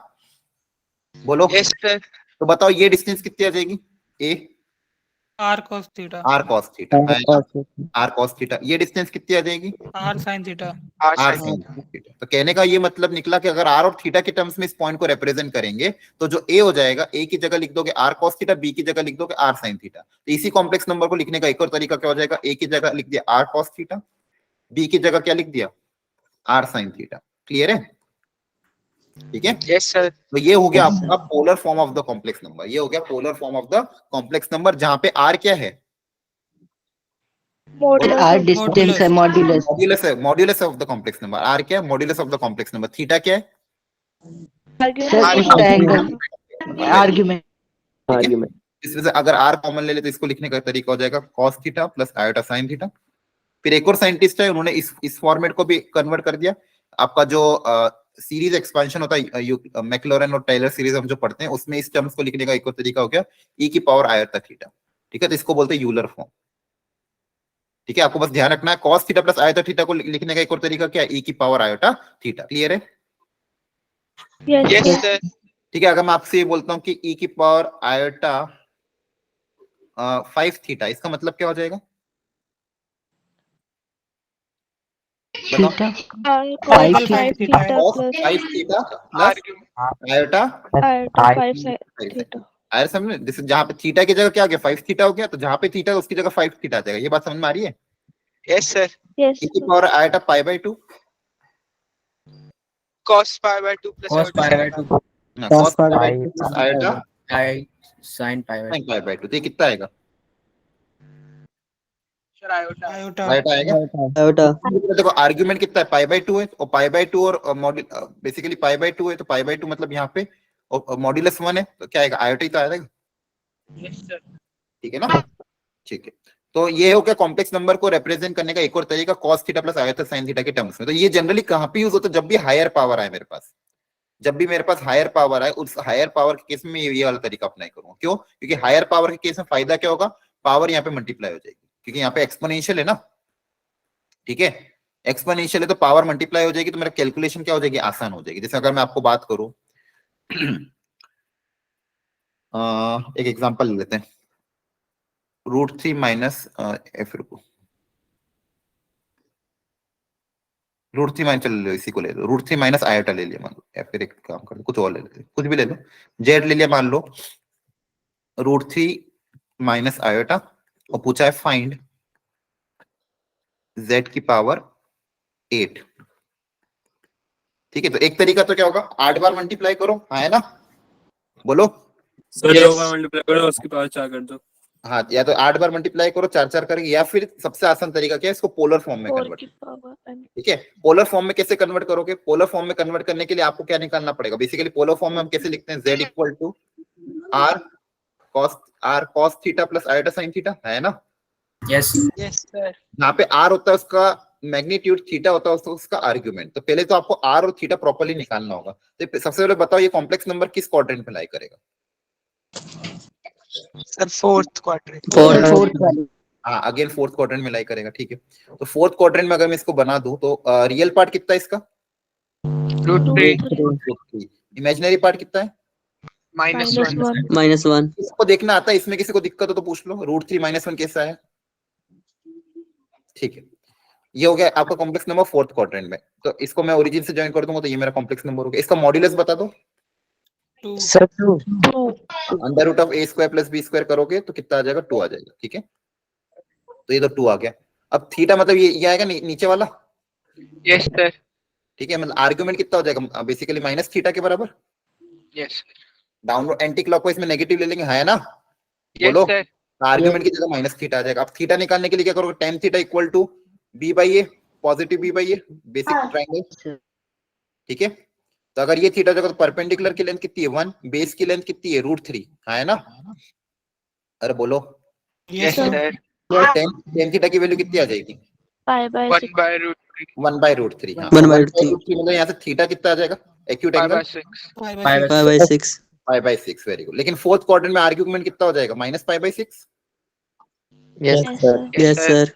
बोलो। Yes, sir. तो बताओ ये डिस्टेंस कितनी आ जाएगी, a r cos theta r cos theta, है ना? r cos theta. ये डिस्टेंस कितनी आ जाएगी, r sin theta R r sin. sin theta. तो कहने का ये मतलब निकला कि अगर r और थीटा के टर्म्स में इस पॉइंट को रिप्रेजेंट करेंगे, तो जो a हो जाएगा, a की जगह लिख दोगे r cos थीटा, b की जगह लिख दोगे r sin थीटा। तो इसी कॉम्प्लेक्स नंबर को लिखने का एक और तरीका क्या हो जाएगा, a की जगह लिख दिया r cos थीटा, b की जगह क्या लिख दिया, r sin थीटा। क्लियर है? ठीक है? Yes, sir. तो ये हो गया आपका polar form of the complex number, ये हो गया polar form of the complex number, जहां पे r क्या है, Modulus आर of- डिस्टेंस है, मॉड्यूलस मॉड्यूलस है, modulus of the complex number. r क्या है, modulus of the complex number. Theta क्या है, Argument सर of उसका argument. एंगल, आर्ग्यूमेंट इसमें से अगर r कॉमन ले ले तो इसको लिखने का तरीका हो जाएगा cos theta + iota sin theta. फिर एक और साइंटिस्ट है, उन्होंने इस फॉर्मेट को भी कन्वर्ट कर दिया। आपका जो सीरीज एक्सपेंशन होता है, मैक्लॉरेन और टेलर सीरीज हम जो पढ़ते हैं, उसमें इस टर्म्स को लिखने का एक और तरीका हो गया e⁻ आयोटा थीटा। ठीक है, तो इसको बोलते हैं यूलर फॉर्म। ठीक है, आपको बस ध्यान रखना है, cos थीटा + आयोटा थीटा को लिखने का एक और तरीका क्या है, e⁻ आयोटा थीटा। क्लियर है? Yes, Yes, yes. sir. ठीक है, अगर मैं आपसे ये बोलता हूँ कि e⁻ आयोटा 5 थीटा, इसका मतलब क्या हो जाएगा, बताओ? Theta Cos 5 5 theta theta cos plus 5 theta + Argument. Iota iota 5 theta. आयर समझ, जैसे जहाँ पे थीटा की जगह क्या हो गया, 5 थीटा हो गया, तो जहाँ पे थीटा उसकी जगह 5 थीटा आ जाएगा। ये बात समझ में आ रही है? Yes, sir. Yes. e⁻ iota π/2 Cos pi/2 plus cos iota pi by sin 2 cos π/2 + iota I sin pi by sin π/2, तो ये कितना आएगा, Sir, iota. iota आयोटा आएगा। देखो आर्गुमेंट कितना है, π/2 है, और π/2 और मॉड्यूल बेसिकली π/2 है, तो π/2 मतलब यहाँ पे और मॉड्यूलस 1 है, तो क्या आएगा, आयोटा ही तो आएगा। Yes, sir. ठीक है ना? ठीक है, तो ये हो गया कॉम्प्लेक्स नंबर को रिप्रेजेंट करने का एक और तरीका, cos theta + iota sin theta के टर्म्स में। तो ये जनरली कहाँ पे यूज होता है, जब भी हायर पावर आए मेरे पास, जब भी मेरे पास हायर पावर आए उस हायर पावर के केस में ये वाला तरीका अप्लाई करूंगा। क्यों? क्योंकि हायर पावर के केस में फायदा क्या होगा, पावर यहाँ पे मल्टीप्लाई हो जाएगी, क्योंकि यहाँ पे एक्सपोनेंशियल है ना, ठीक है, एक्सपोनेंशियल है तो पावर मल्टीप्लाई हो जाएगी, तो मेरा कैलकुलेशन क्या हो जाएगी, आसान हो जाएगी। जैसे अगर मैं आपको बात करूं एक एग्जांपल ले लेते हैं, √3 माइनस √3 माइनस, चल लो इसी को ले लो, √3 माइनस आयोटा ले लिया मान लो, या फिर एक काम कर लो, कुछ और ले लेते, कुछ भी ले लो, जेड ले लिया मान लो, √3 माइनस आयोटा, और पूछा है फाइंड z की पावर 8। ठीक है, तो एक तरीका तो क्या होगा, 8 बार मल्टीप्लाई करो, हाँ है ना, बोलो। Sir Yes. 2 बार मल्टीप्लाई करो उसकी पावर 4 कर दो। हाँ, या तो 8 बार मल्टीप्लाई करो 4 करके, या फिर सबसे आसान तरीका क्या है, इसको पोलर फॉर्म में 4 कन्वर्ट। की पावर n। ठीक है, पोलर फॉर्म में कैसे कन्वर्ट करोगे, पोलर फॉर्म में कन्वर्ट करने के लिए आपको क्या निकालना पड़ेगा, बेसिकली पोलर फॉर्म में हम कैसे लिखते हैं, z equal to r cos theta plus iota sine theta, है ना। Yes. Yes, sir. यहाँ पे r होता है उसका मैग्नीट्यूड, थीटा होता है उसका आर्ग्यूमेंट। तो पहले तो आपको r और थीटा प्रॉपर्ली निकालना होगा। तो सबसे पहले बताओ ये कॉम्प्लेक्स नंबर किस क्वाड्रेंट में लाई करेगा। Sir, fourth quadrant. फोर्थ हाँ, अगेन फोर्थ क्वाड्रेंट में लाई करेगा। ठीक है, तो फोर्थ क्वाड्रेंट में अगर मैं इसको बना दूं तो रियल पार्ट कितना है इसका, √3 इमेजिनरी पार्ट कितना है, -1. -1 इसको देखना आता है, इसमें किसी को दिक्कत हो तो पूछ लो, √3 -1 कैसा है। ठीक है, ये हो गया आपका कॉम्प्लेक्स नंबर फोर्थ क्वाड्रेंट में। तो इसको मैं ओरिजिन से ज्वाइन कर दूंगा तो ये मेरा कॉम्प्लेक्स नंबर हो गया। इसका मॉड्यूलस बता दो, 2 सर 2 √a² + b² करोगे तो कितना आ जाएगा, 2 आ जाएगा। ठीक है, तो ये तो 2 आ गया। अब थीटा मतलब ये आएगा नीचे वाला। Yes, sir. ठीक है, मतलब आर्गुमेंट कितना हो जाएगा, बेसिकली माइनस थीटा के बराबर। Yes. डाउन एंटी क्लॉकवाइज में नेगेटिव ले लेंगे, है ना, Yes, बोलो। sir. आर्गुमेंट की जगह माइनस थीटा आ जाएगा। अब थीटा निकालने के लिए क्या करोगे, tan theta equal to b/a, positive b/a, basic triangle. ठीक है, तो अगर ये थीटा जगह तो परपेंडिकुलर की लेंथ कितनी है 1, बेस की लेंथ कितनी है √3, है ना। अरे बोलो, Yes, sir. sir. tan theta की वैल्यू कितनी आ जाएगी, pi by 1 6। by √3. 1/√3। हाँ, 1/√3 मतलब यहाँ से थीटा कितना आ जाएगा, acute 5 angle by 6. 5/6 π/6। Very good. लेकिन फोर्थ क्वाड्रेंट में आर्गुमेंट कितना हो जाएगा, -π/6। Yes, sir. यस सर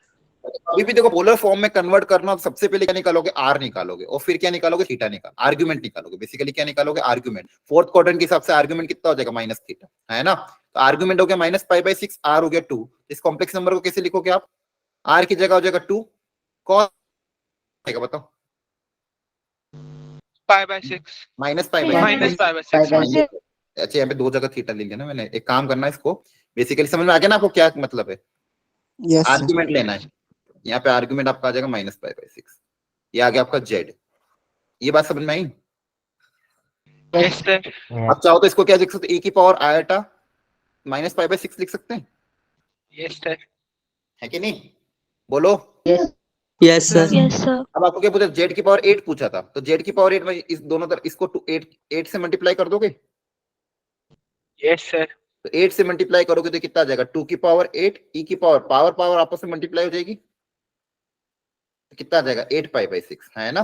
अभी भी देखो, पोलर फॉर्म में कन्वर्ट करना, सबसे पहले क्या निकालोगे, r निकालोगे, और फिर क्या निकालोगे, थीटा आर्गुमेंट निकालोगे। बेसिकली क्या निकालोगे, आर्गुमेंट। फोर्थ क्वाड्रेंट के हिसाब से आर्गुमेंट कितना हो जाएगा, माइनस थीटा, है ना। तो आर्गुमेंट हो गया -π/6, r हो गया 2। इस कॉम्प्लेक्स नंबर को कैसे लिखोगे आप, r की जगह हो जाएगा 2 cos, बताओ, pi by 6. -π/6। अच्छा, यहाँ पे 2 जगह थीटा ले लिया ना मैंने। एक काम करना है, इसको बेसिकली समझ में आ गया ना आपको क्या मतलब है, Yes, sir. आर्गुमेंट लेना है। यहाँ पे आर्गुमेंट आपका आ जाएगा -π/6, ये आ गया आपका z। ये बात समझ में आई। Yes, sir. अब चाहो तो इसको क्या लिख सकते, e की पावर आयोटा -π/6 लिख सकते हैं, Yes, sir. है कि नहीं, बोलो। Yes sir Yes, sir. अब आपको क्या पूछा, z की पावर 8 पूछा था, तो z की पावर 8 में इस दोनों तरफ इसको 8 से मल्टीप्लाई कर दोगे। Yes, sir. तो 8 से मल्टीप्लाई करोगे तो कितना आ जाएगा, 2 की पावर 8, e की पावर आपस में मल्टीप्लाई हो जाएगी, तो कितना आ जाएगा, 8π/6, है ना।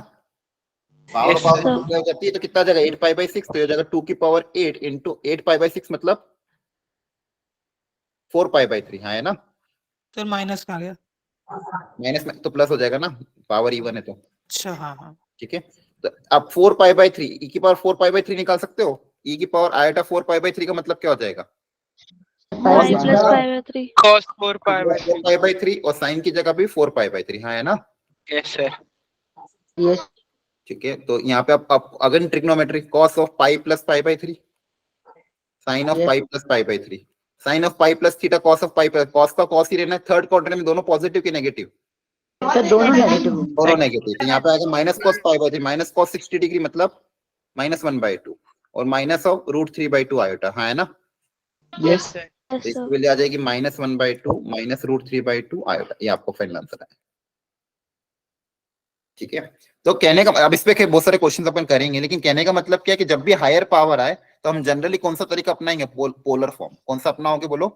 Power Yes, power sir. Multiply हो जाती है तो कितना आ जाएगा, 8π/6। तो ये हो जाएगा 2 की पावर 8 इंटू 8π/6 मतलब 4π/3, है ना। सर माइनस का आ गया। माइनस में तो प्लस हो जाएगा ना, पावर इवन है तो। अच्छा हाँ हाँ। ठीक है, तो अब 4π/3, e की पावर 4π/3 निकाल सकते हो। e की पावर आयोटा 4π/3 का मतलब क्या हो जाएगा, 9 plus pi by 3। Cos 4 pi by 3. 4π/3, और साइन की जगह भी 4π/3, हाँ है ना। Yes, sir. ठीक है, तो यहाँ पे आप again trigonometry, cos of pi plus π/3, sine of pi plus π/3, sine of pi plus theta cos of pi, cos का cos ही रहना है। थर्ड क्वाड्रेंट में दोनों पॉजिटिव की नेगेटिव, दोनों नेगेटिव। तो यहाँ पे आएगा -cos π/3, -cos 60 डिग्री मतलब -1/2, और माइनस ऑफ √3/2 आयोटा, हाँ है ना। Yes, sir. तो Yes, इसकी sir. वैल्यू आ जाएगी -1/2 -√3/2 आयोटा। ये आपको फाइनल आंसर है। ठीक है, तो कहने का, अब इस पे बहुत सारे क्वेश्चंस अपन करेंगे, लेकिन कहने का मतलब क्या है कि जब भी हायर पावर आए तो हम जनरली कौन सा तरीका अपनाएंगे, पोलर फॉर्म। कौन सा अपनाओगे, बोलो।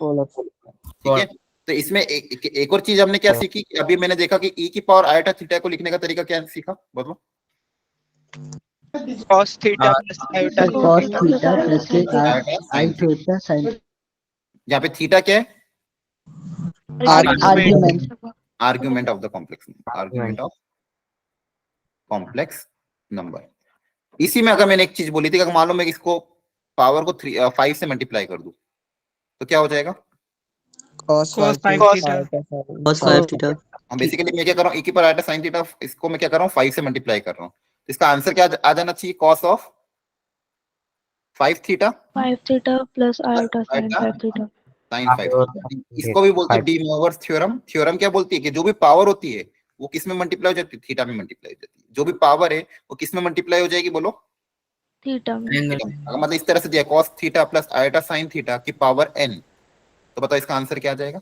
ठीक है, तो इसमें एक और चीज हमने क्या सीखी, अभी मैंने देखा कि e की पावर आयोटा थीटा को लिखने का तरीका क्या सीखा, बोलो। cos theta हाँ। plus iota sir Cos cos theta theta plus plus के iota आई थीटा साइन यहाँ पे थीटा क्या है? Argument argument of the complex number, argument of complex number. इसी में अगर मैंने एक चीज बोली थी कि अगर मान लो मैं इसको पावर को 5 से मल्टीप्लाई कर दूं तो क्या हो जाएगा? cos cos 5 cos theta cos 5 theta basically मैं क्या कर रहा हूँ, e की पावर आइटा साइन थीटा, इसको मैं क्या कर रहा हूँ 5 से मल्टीप्लाई कर रहा हूँ, तो इसका आंसर क्या आ जाना चाहिए? cos of 5 theta 5 theta plus iota sin iota 5 theta. Sine 5 इसको भी बोलते हैं डी मोवर्स थ्योरम। थ्योरम क्या बोलती है कि जो भी पावर होती है वो किस में मल्टीप्लाई हो जाती है? थीटा में मल्टीप्लाई हो जाती है। जो भी पावर है वो किस में मल्टीप्लाई हो जाएगी? बोलो। Theta में. एंगल अगर मतलब इस तरह से दिया cos theta plus iota sine theta की पावर n, तो बताओ इसका आंसर क्या आ जाएगा?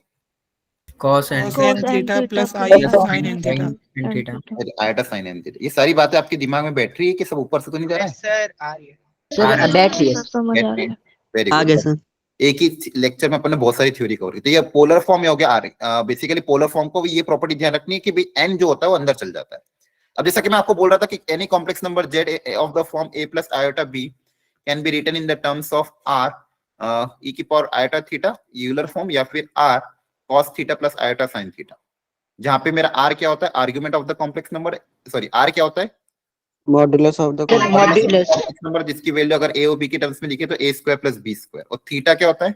cos and cos Cos n n theta theta plus plus iota sin sin n theta sin n theta theta. Iota sine n theta. ये सारी बातें आपके दिमाग में बैठ रही है कि सब ऊपर से तो नहीं जा रहा yes sir आ रही है सर बैटरी है सब समझ आ रहा है. वेरी आगे गुड। सर एक ही लेक्चर में अपन ने बहुत सारी थ्योरी कवर की। तो ये पोलर फॉर्म हो गया आर। बेसिकली पोलर फॉर्म को भी ये प्रॉपर्टी ध्यान रखनी है कि भाई एन जो होता है वो अंदर चल जाता है। अब जैसा कि मैं आपको बोल रहा था कि any complex number Z of the form A plus iota B can be written in the terms of R E की power iota theta Euler form, या फिर R cos theta plus iota sine theta, जहां पे मेरा आर क्या होता है? Argument of the complex number. Sorry, R क्या होता है? modulus of the sir modulus number जिसकी वैल्यू अगर ए और बी की टर्म्स में लिखे तो ए स्क्वायर प्लस बी स्क्वायर। और थीटा क्या होता है?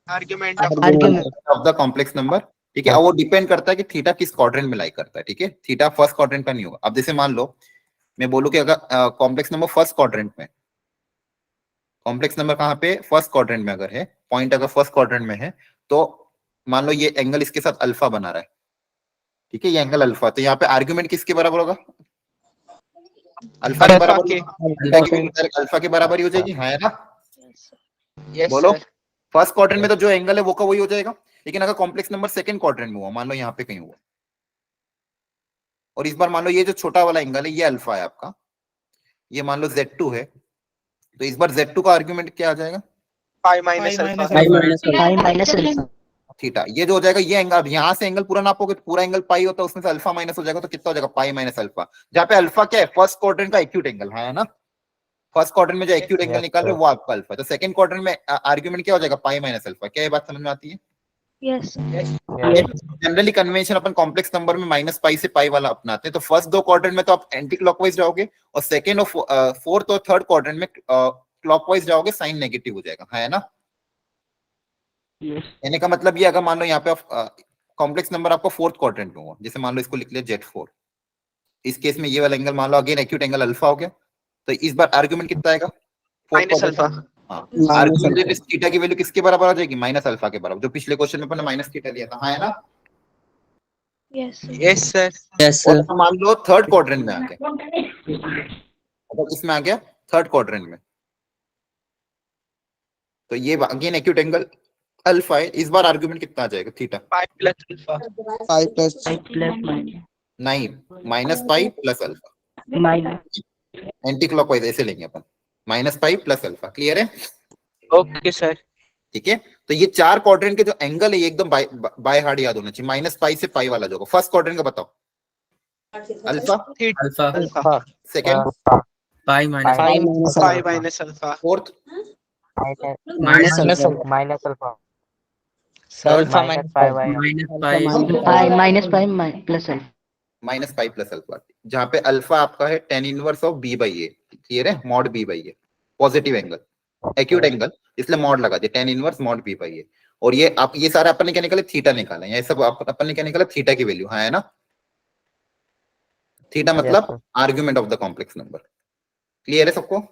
argument of argument of the complex number. ठीक है, और वो डिपेंड करता है कि थीटा किस क्वाड्रेंट में लाई करता है। ठीक है, थीटा फर्स्ट क्वाड्रेंट का नहीं होगा। अब जैसे मान लो मैं बोलूं कि अगर कॉम्प्लेक्स नंबर फर्स्ट क्वाड्रेंट में, कॉम्प्लेक्स नंबर कहाँ पे? फर्स्ट क्वाड्रेंट में अगर है, पॉइंट अगर फर्स्ट क्वाड्रेंट में है, तो मान लो ये एंगल इसके साथ अल्फा बना रहा है। ठीक है, ये एंगल अल्फा, तो यहाँ पे आर्ग्यूमेंट किसके बराबर होगा? अल्फा के अल्फा बराबर। के अल्फा के बराबर ही हो जाएगी, हाँ है ना? Yes, sir. yes बोलो। sir फर्स्ट क्वाड्रेंट में तो जो एंगल है वो का वही हो जाएगा, लेकिन अगर कॉम्प्लेक्स नंबर सेकंड क्वाड्रेंट में हुआ, मान लो यहाँ पे कहीं हुआ, और इस बार मान लो ये जो छोटा वाला एंगल है ये अल्फा है आपका, ये मान लो Z2 है, तो इस बार Z2 का आर्ग्यूमेंट क्या आ जाएगा? pi minus pi alpha minus alpha. Five minus alpha theta. ये जो हो जाएगा ये एंगल, अब यहाँ से एंगल पूरा नापोगे तो पूरा एंगल पाई होता है, उसमें से अल्फा माइनस हो जाएगा, तो कितना हो जाएगा? Pi minus alpha. जहाँ पे अल्फा क्या है? फर्स्ट क्वाड्रेंट का एक्यूट एंगल, है ना? फर्स्ट क्वाड्रेंट में जो एक्यूट एंगल निकाल रहे हो वो आपका अल्फा, तो सेकंड क्वाड्रेंट में आर्ग्यूमेंट क्या हो जाएगा? Pi minus alpha. क्या ये बात समझ में आती है? Yes, sir. जनरली कन्वेंशन अपन कॉम्प्लेक्स नंबर में माइनस पाई से पाई वाला अपनाते हैं, तो फर्स्ट दो क्वाड्रेंट में तो आप एंटी क्लॉकवाइज जाओगे, और सेकंड और फोर्थ और थर्ड क्वाड्रेंट में क्लॉकवाइज जाओगे, साइन नेगेटिव हो जाएगा, है ना? कहने का मतलब ये, अगर मान लो यहाँ पे कॉम्प्लेक्स नंबर आपको फोर्थ क्वाड्रेंट में हुआ, जैसे मान लो इसको लिख लिया Z4, इस केस में ये वाला एंगल मान लो अगेन एक्यूट एंगल अल्फा हो गया, तो इस बार आर्ग्यूमेंट कितना आएगा? minus alpha हाँ, Minus आर्ग्यूमेंट alpha. थीटा की वैल्यू किसके बराबर आ जाएगी? माइनस अल्फा के बराबर, जो पिछले क्वेश्चन में अपन ने माइनस थीटा लिया था, हाँ है ना? Yes, sir. yes sir yes और सर मान लो थर्ड क्वाड्रेंट में आ गया, अगर इसमें आ गया थर्ड क्वाड्रेंट में, तो ये अगेन एक्यूट एंगल अल्फा है, इस बार आर्ग्यूमेंट कितना आ जाएगा? Theta. pi plus alpha 5 plus plus नहीं, minus pi plus alpha, minus anti clockwise ऐसे लेंगे अपन, minus pi plus alpha. Clear है? okay sir ठीक है, तो ये चार क्वाड्रेंट के जो एंगल है ये एकदम बाय हार्ड याद होना चाहिए। माइनस पाई से पाई वाला जो होगा, फर्स्ट क्वाड्रेंट का बताओ। Alpha, alpha alpha second, pi minus pi minus pi alpha. minus alpha fourth, minus minus alpha alpha minus pi by minus pi pi minus pi plus alpha minus pi plus alpha, जहां पे अल्फा आपका है tan inverse of b by A. Clear है? Mod b by A, positive angle, acute angle, इसलिए मॉड लगा दिया, tan inverse mod b by A. और ये आप ये सारा अपन ने क्या निकाले? थीटा निकाला, ये सब अपन ने क्या निकाला? थीटा की वैल्यू, हाँ है ना? थीटा मतलब argument of the complex number. Clear है सबको?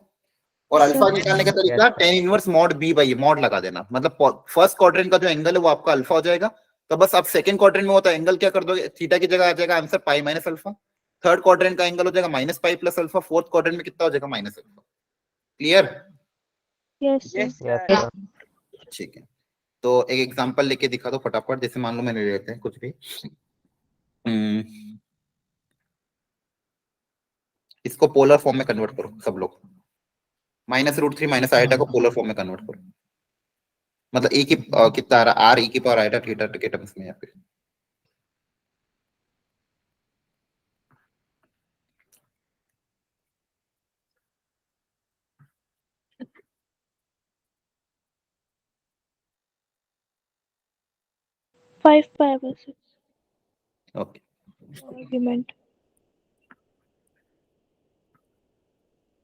और अल्फा निकालने का तरीका tan inverse mod b by A, mod लगा देना, मतलब फर्स्ट क्वाड्रेंट का जो एंगल है वो आपका अल्फा हो जाएगा, तो बस आप सेकंड क्वाड्रेंट में होता है एंगल क्या कर दोगे? थीटा की जगह आ जाएगा answer pi minus alpha. Third quadrant का एंगल हो जाएगा minus pi plus alpha. Fourth quadrant में कितना हो जाएगा? Minus alpha. Clear? Yes, sir. yes sir ठीक है, तो एक एग्जांपल लेके दिखा दो फटाफट। जैसे मान लो मैंने ले लेते हैं कुछ भी, इसको पोलर फॉर्म में कन्वर्ट करो सब लोग, -√3 माइनस आइटा को पोलर फॉर्म में कन्वर्ट करो, मतलब ए की कितना आ रहा? आर ई की पावर आइटा थीटा के टर्म्स में, या फिर 5 pi by 6 ओके, argument.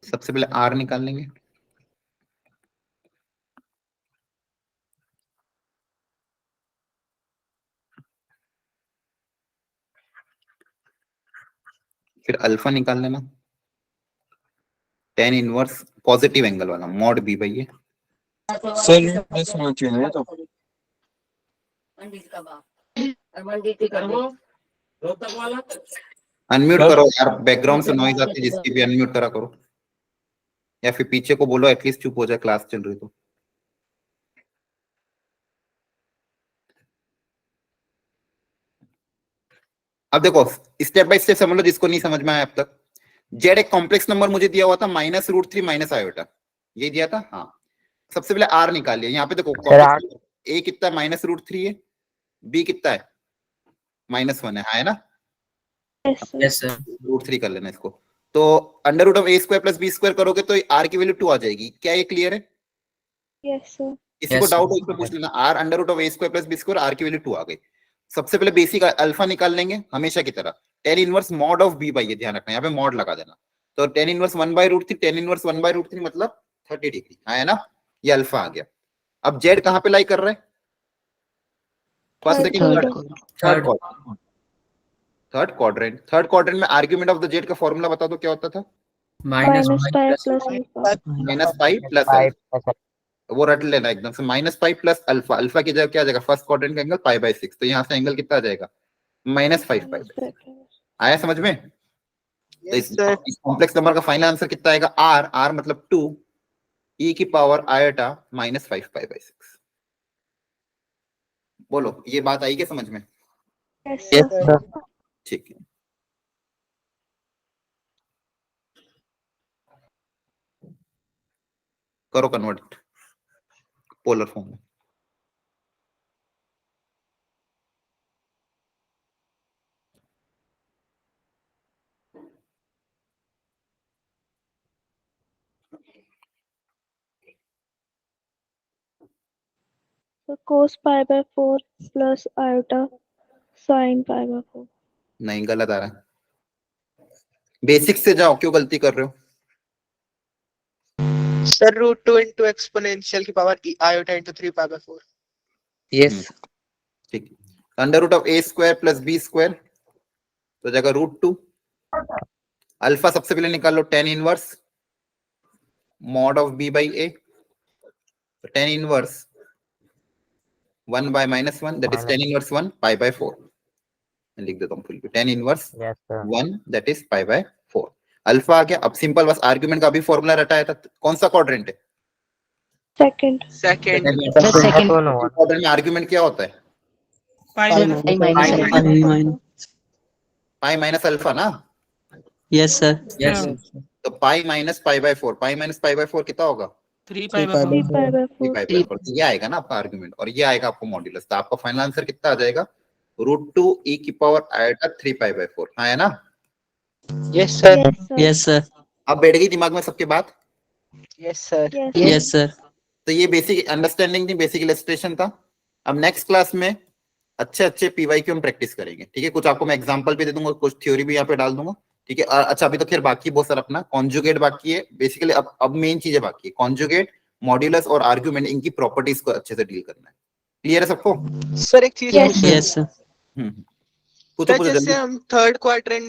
सबसे पहले आर निकाल लेंगे। फिर अल्फा निकाल लेना, टेन इनवर्स पॉजिटिव एंगल वाला mod b by a. Sir ये प्लस होना चाहिए ना तो अनम्यूट करो यार, बैकग्राउंड से नॉइज आती है, जिसकी भी अनम्यूट करा करो, या फिर पीछे को बोलो एटलीस्ट चुप हो जाए, क्लास चल रही तो। अब देखो स्टेप बाय स्टेप समझ लो जिसको नहीं समझ में आया अब तक। जेड एक कॉम्प्लेक्स नंबर मुझे दिया हुआ था -√3 माइनस आयोटा, ये दिया था। हाँ, सबसे पहले आर निकाल लिया। यहाँ पे देखो ए कितना है, -√3 है, बी कितना है, -1 है, हाँ है ना। Yes, sir. Yes, sir. √3 कर लेना इसको। तो √a² + b² करोगे तो आर की वैल्यू 2 आ जाएगी। क्या ये क्लियर है? Yes, sir. किसी Yes, को sir. डाउट हो इसमें पूछ लेना। आर √a² + b², आर की वैल्यू 2 आ गई। सबसे पहले बेसिक अल्फा निकाल लेंगे हमेशा की तरह, tan inverse mod of b by A, ध्यान रखना यहाँ पे मॉड लगा देना। तो tan इनवर्स 1/√3, tan इनवर्स 1/√3 मतलब 30 डिग्री, हाँ है ना, ये अल्फा आ गया। अब जेड कहाँ पे लाई कर रहा है, first Third second quadrant. Third quadrant में आर्ग्यूमेंट ऑफ द जेड का फॉर्मूला बता दो क्या होता था, Minus Minus pi pi plus plus alpha. -5 plus alpha, वो रट लेना एकदम से, -5 प्लस अल्फा। अल्फा की जगह क्या आ जाएगा, फर्स्ट क्वाड्रेंट का एंगल π/6, तो यहाँ से एंगल कितना आ जाएगा, -5 पाई। आया समझ में? तो Yes, sir. इस कॉम्प्लेक्स नंबर का फाइनल आंसर कितना आएगा, आर मतलब 2 e की पावर आयोटा -5 π/6। बोलो ये बात आई क्या समझ में? Yes, Yes, sir. sir. ठीक है, करो कन्वर्ट पोलर फॉर्म में। So cos pi by 4 plus iota sin pi by 4. नहीं, गलत आ रहा है। बेसिक से जाओ, क्यों गलती कर रहे हो? Sir, √2 into exponential की power iota into 3 pi by 4. Yes. ठीक है, √a² + b², तो जगह √2। अल्फा सबसे पहले निकाल लो, tan inverse mod of b by A, tan inverse 1 by -1 that is tan inverse 1 π/4। मैं लिख देता हूँ full, tan inverse 1 that is π/4। Alpha आ गया। अब सिंपल बस आर्गुमेंट का भी फॉर्मूला रटाया था। कौन सा क्वाड्रेंट है? Second. Second. क्वाड्रेंट में आर्गुमेंट क्या होता है, Pi Pi minus Pi minus minus alpha. Pi minus alpha ना, Yes, sir. Yes, हाँ, sir. तो पाई माइनस π/4, पाई माइनस π/4 कितना होगा, 3 3 pi by 4. 3 pi by 4. 3π/4। ये आएगा ना आपका आर्गुमेंट, और ये आएगा आपको मॉड्यूलस। तो आपका फाइनल आंसर कितना आ जाएगा, √2 e की पावर आयोटा 3 π/4, हाँ है ना। Yes, sir. Yes, sir. Yes, sir. अब बैठ गई दिमाग में सबके बात? Yes, sir. Yes. Yes, sir. तो ये बेसिक अंडरस्टैंडिंग थी, बेसिक इलस्ट्रेशन था। अब नेक्स्ट क्लास में अच्छे PYQ हम प्रैक्टिस करेंगे, ठीक है। कुछ आपको मैं एग्जांपल भी दे दूंगा, कुछ थ्योरी भी यहाँ पे डाल दूंगा, ठीक है। अच्छा अभी तो खैर बाकी बहुत सारा अपना कॉन्जुगेट बाकी है बेसिकली। अब मेन चीजें बाकी है, कॉन्जुगेट, मॉड्यूलस और आर्गुमेंट, इनकी प्रॉपर्टीज को अच्छे से डील करना है। क्लियर है सबको? Sir, एक चीज Yes. पूछना है। Yes, sir. पूछो Sir, पूछो जैसे जल्दी। हम थर्ड क्वाड्रेंट में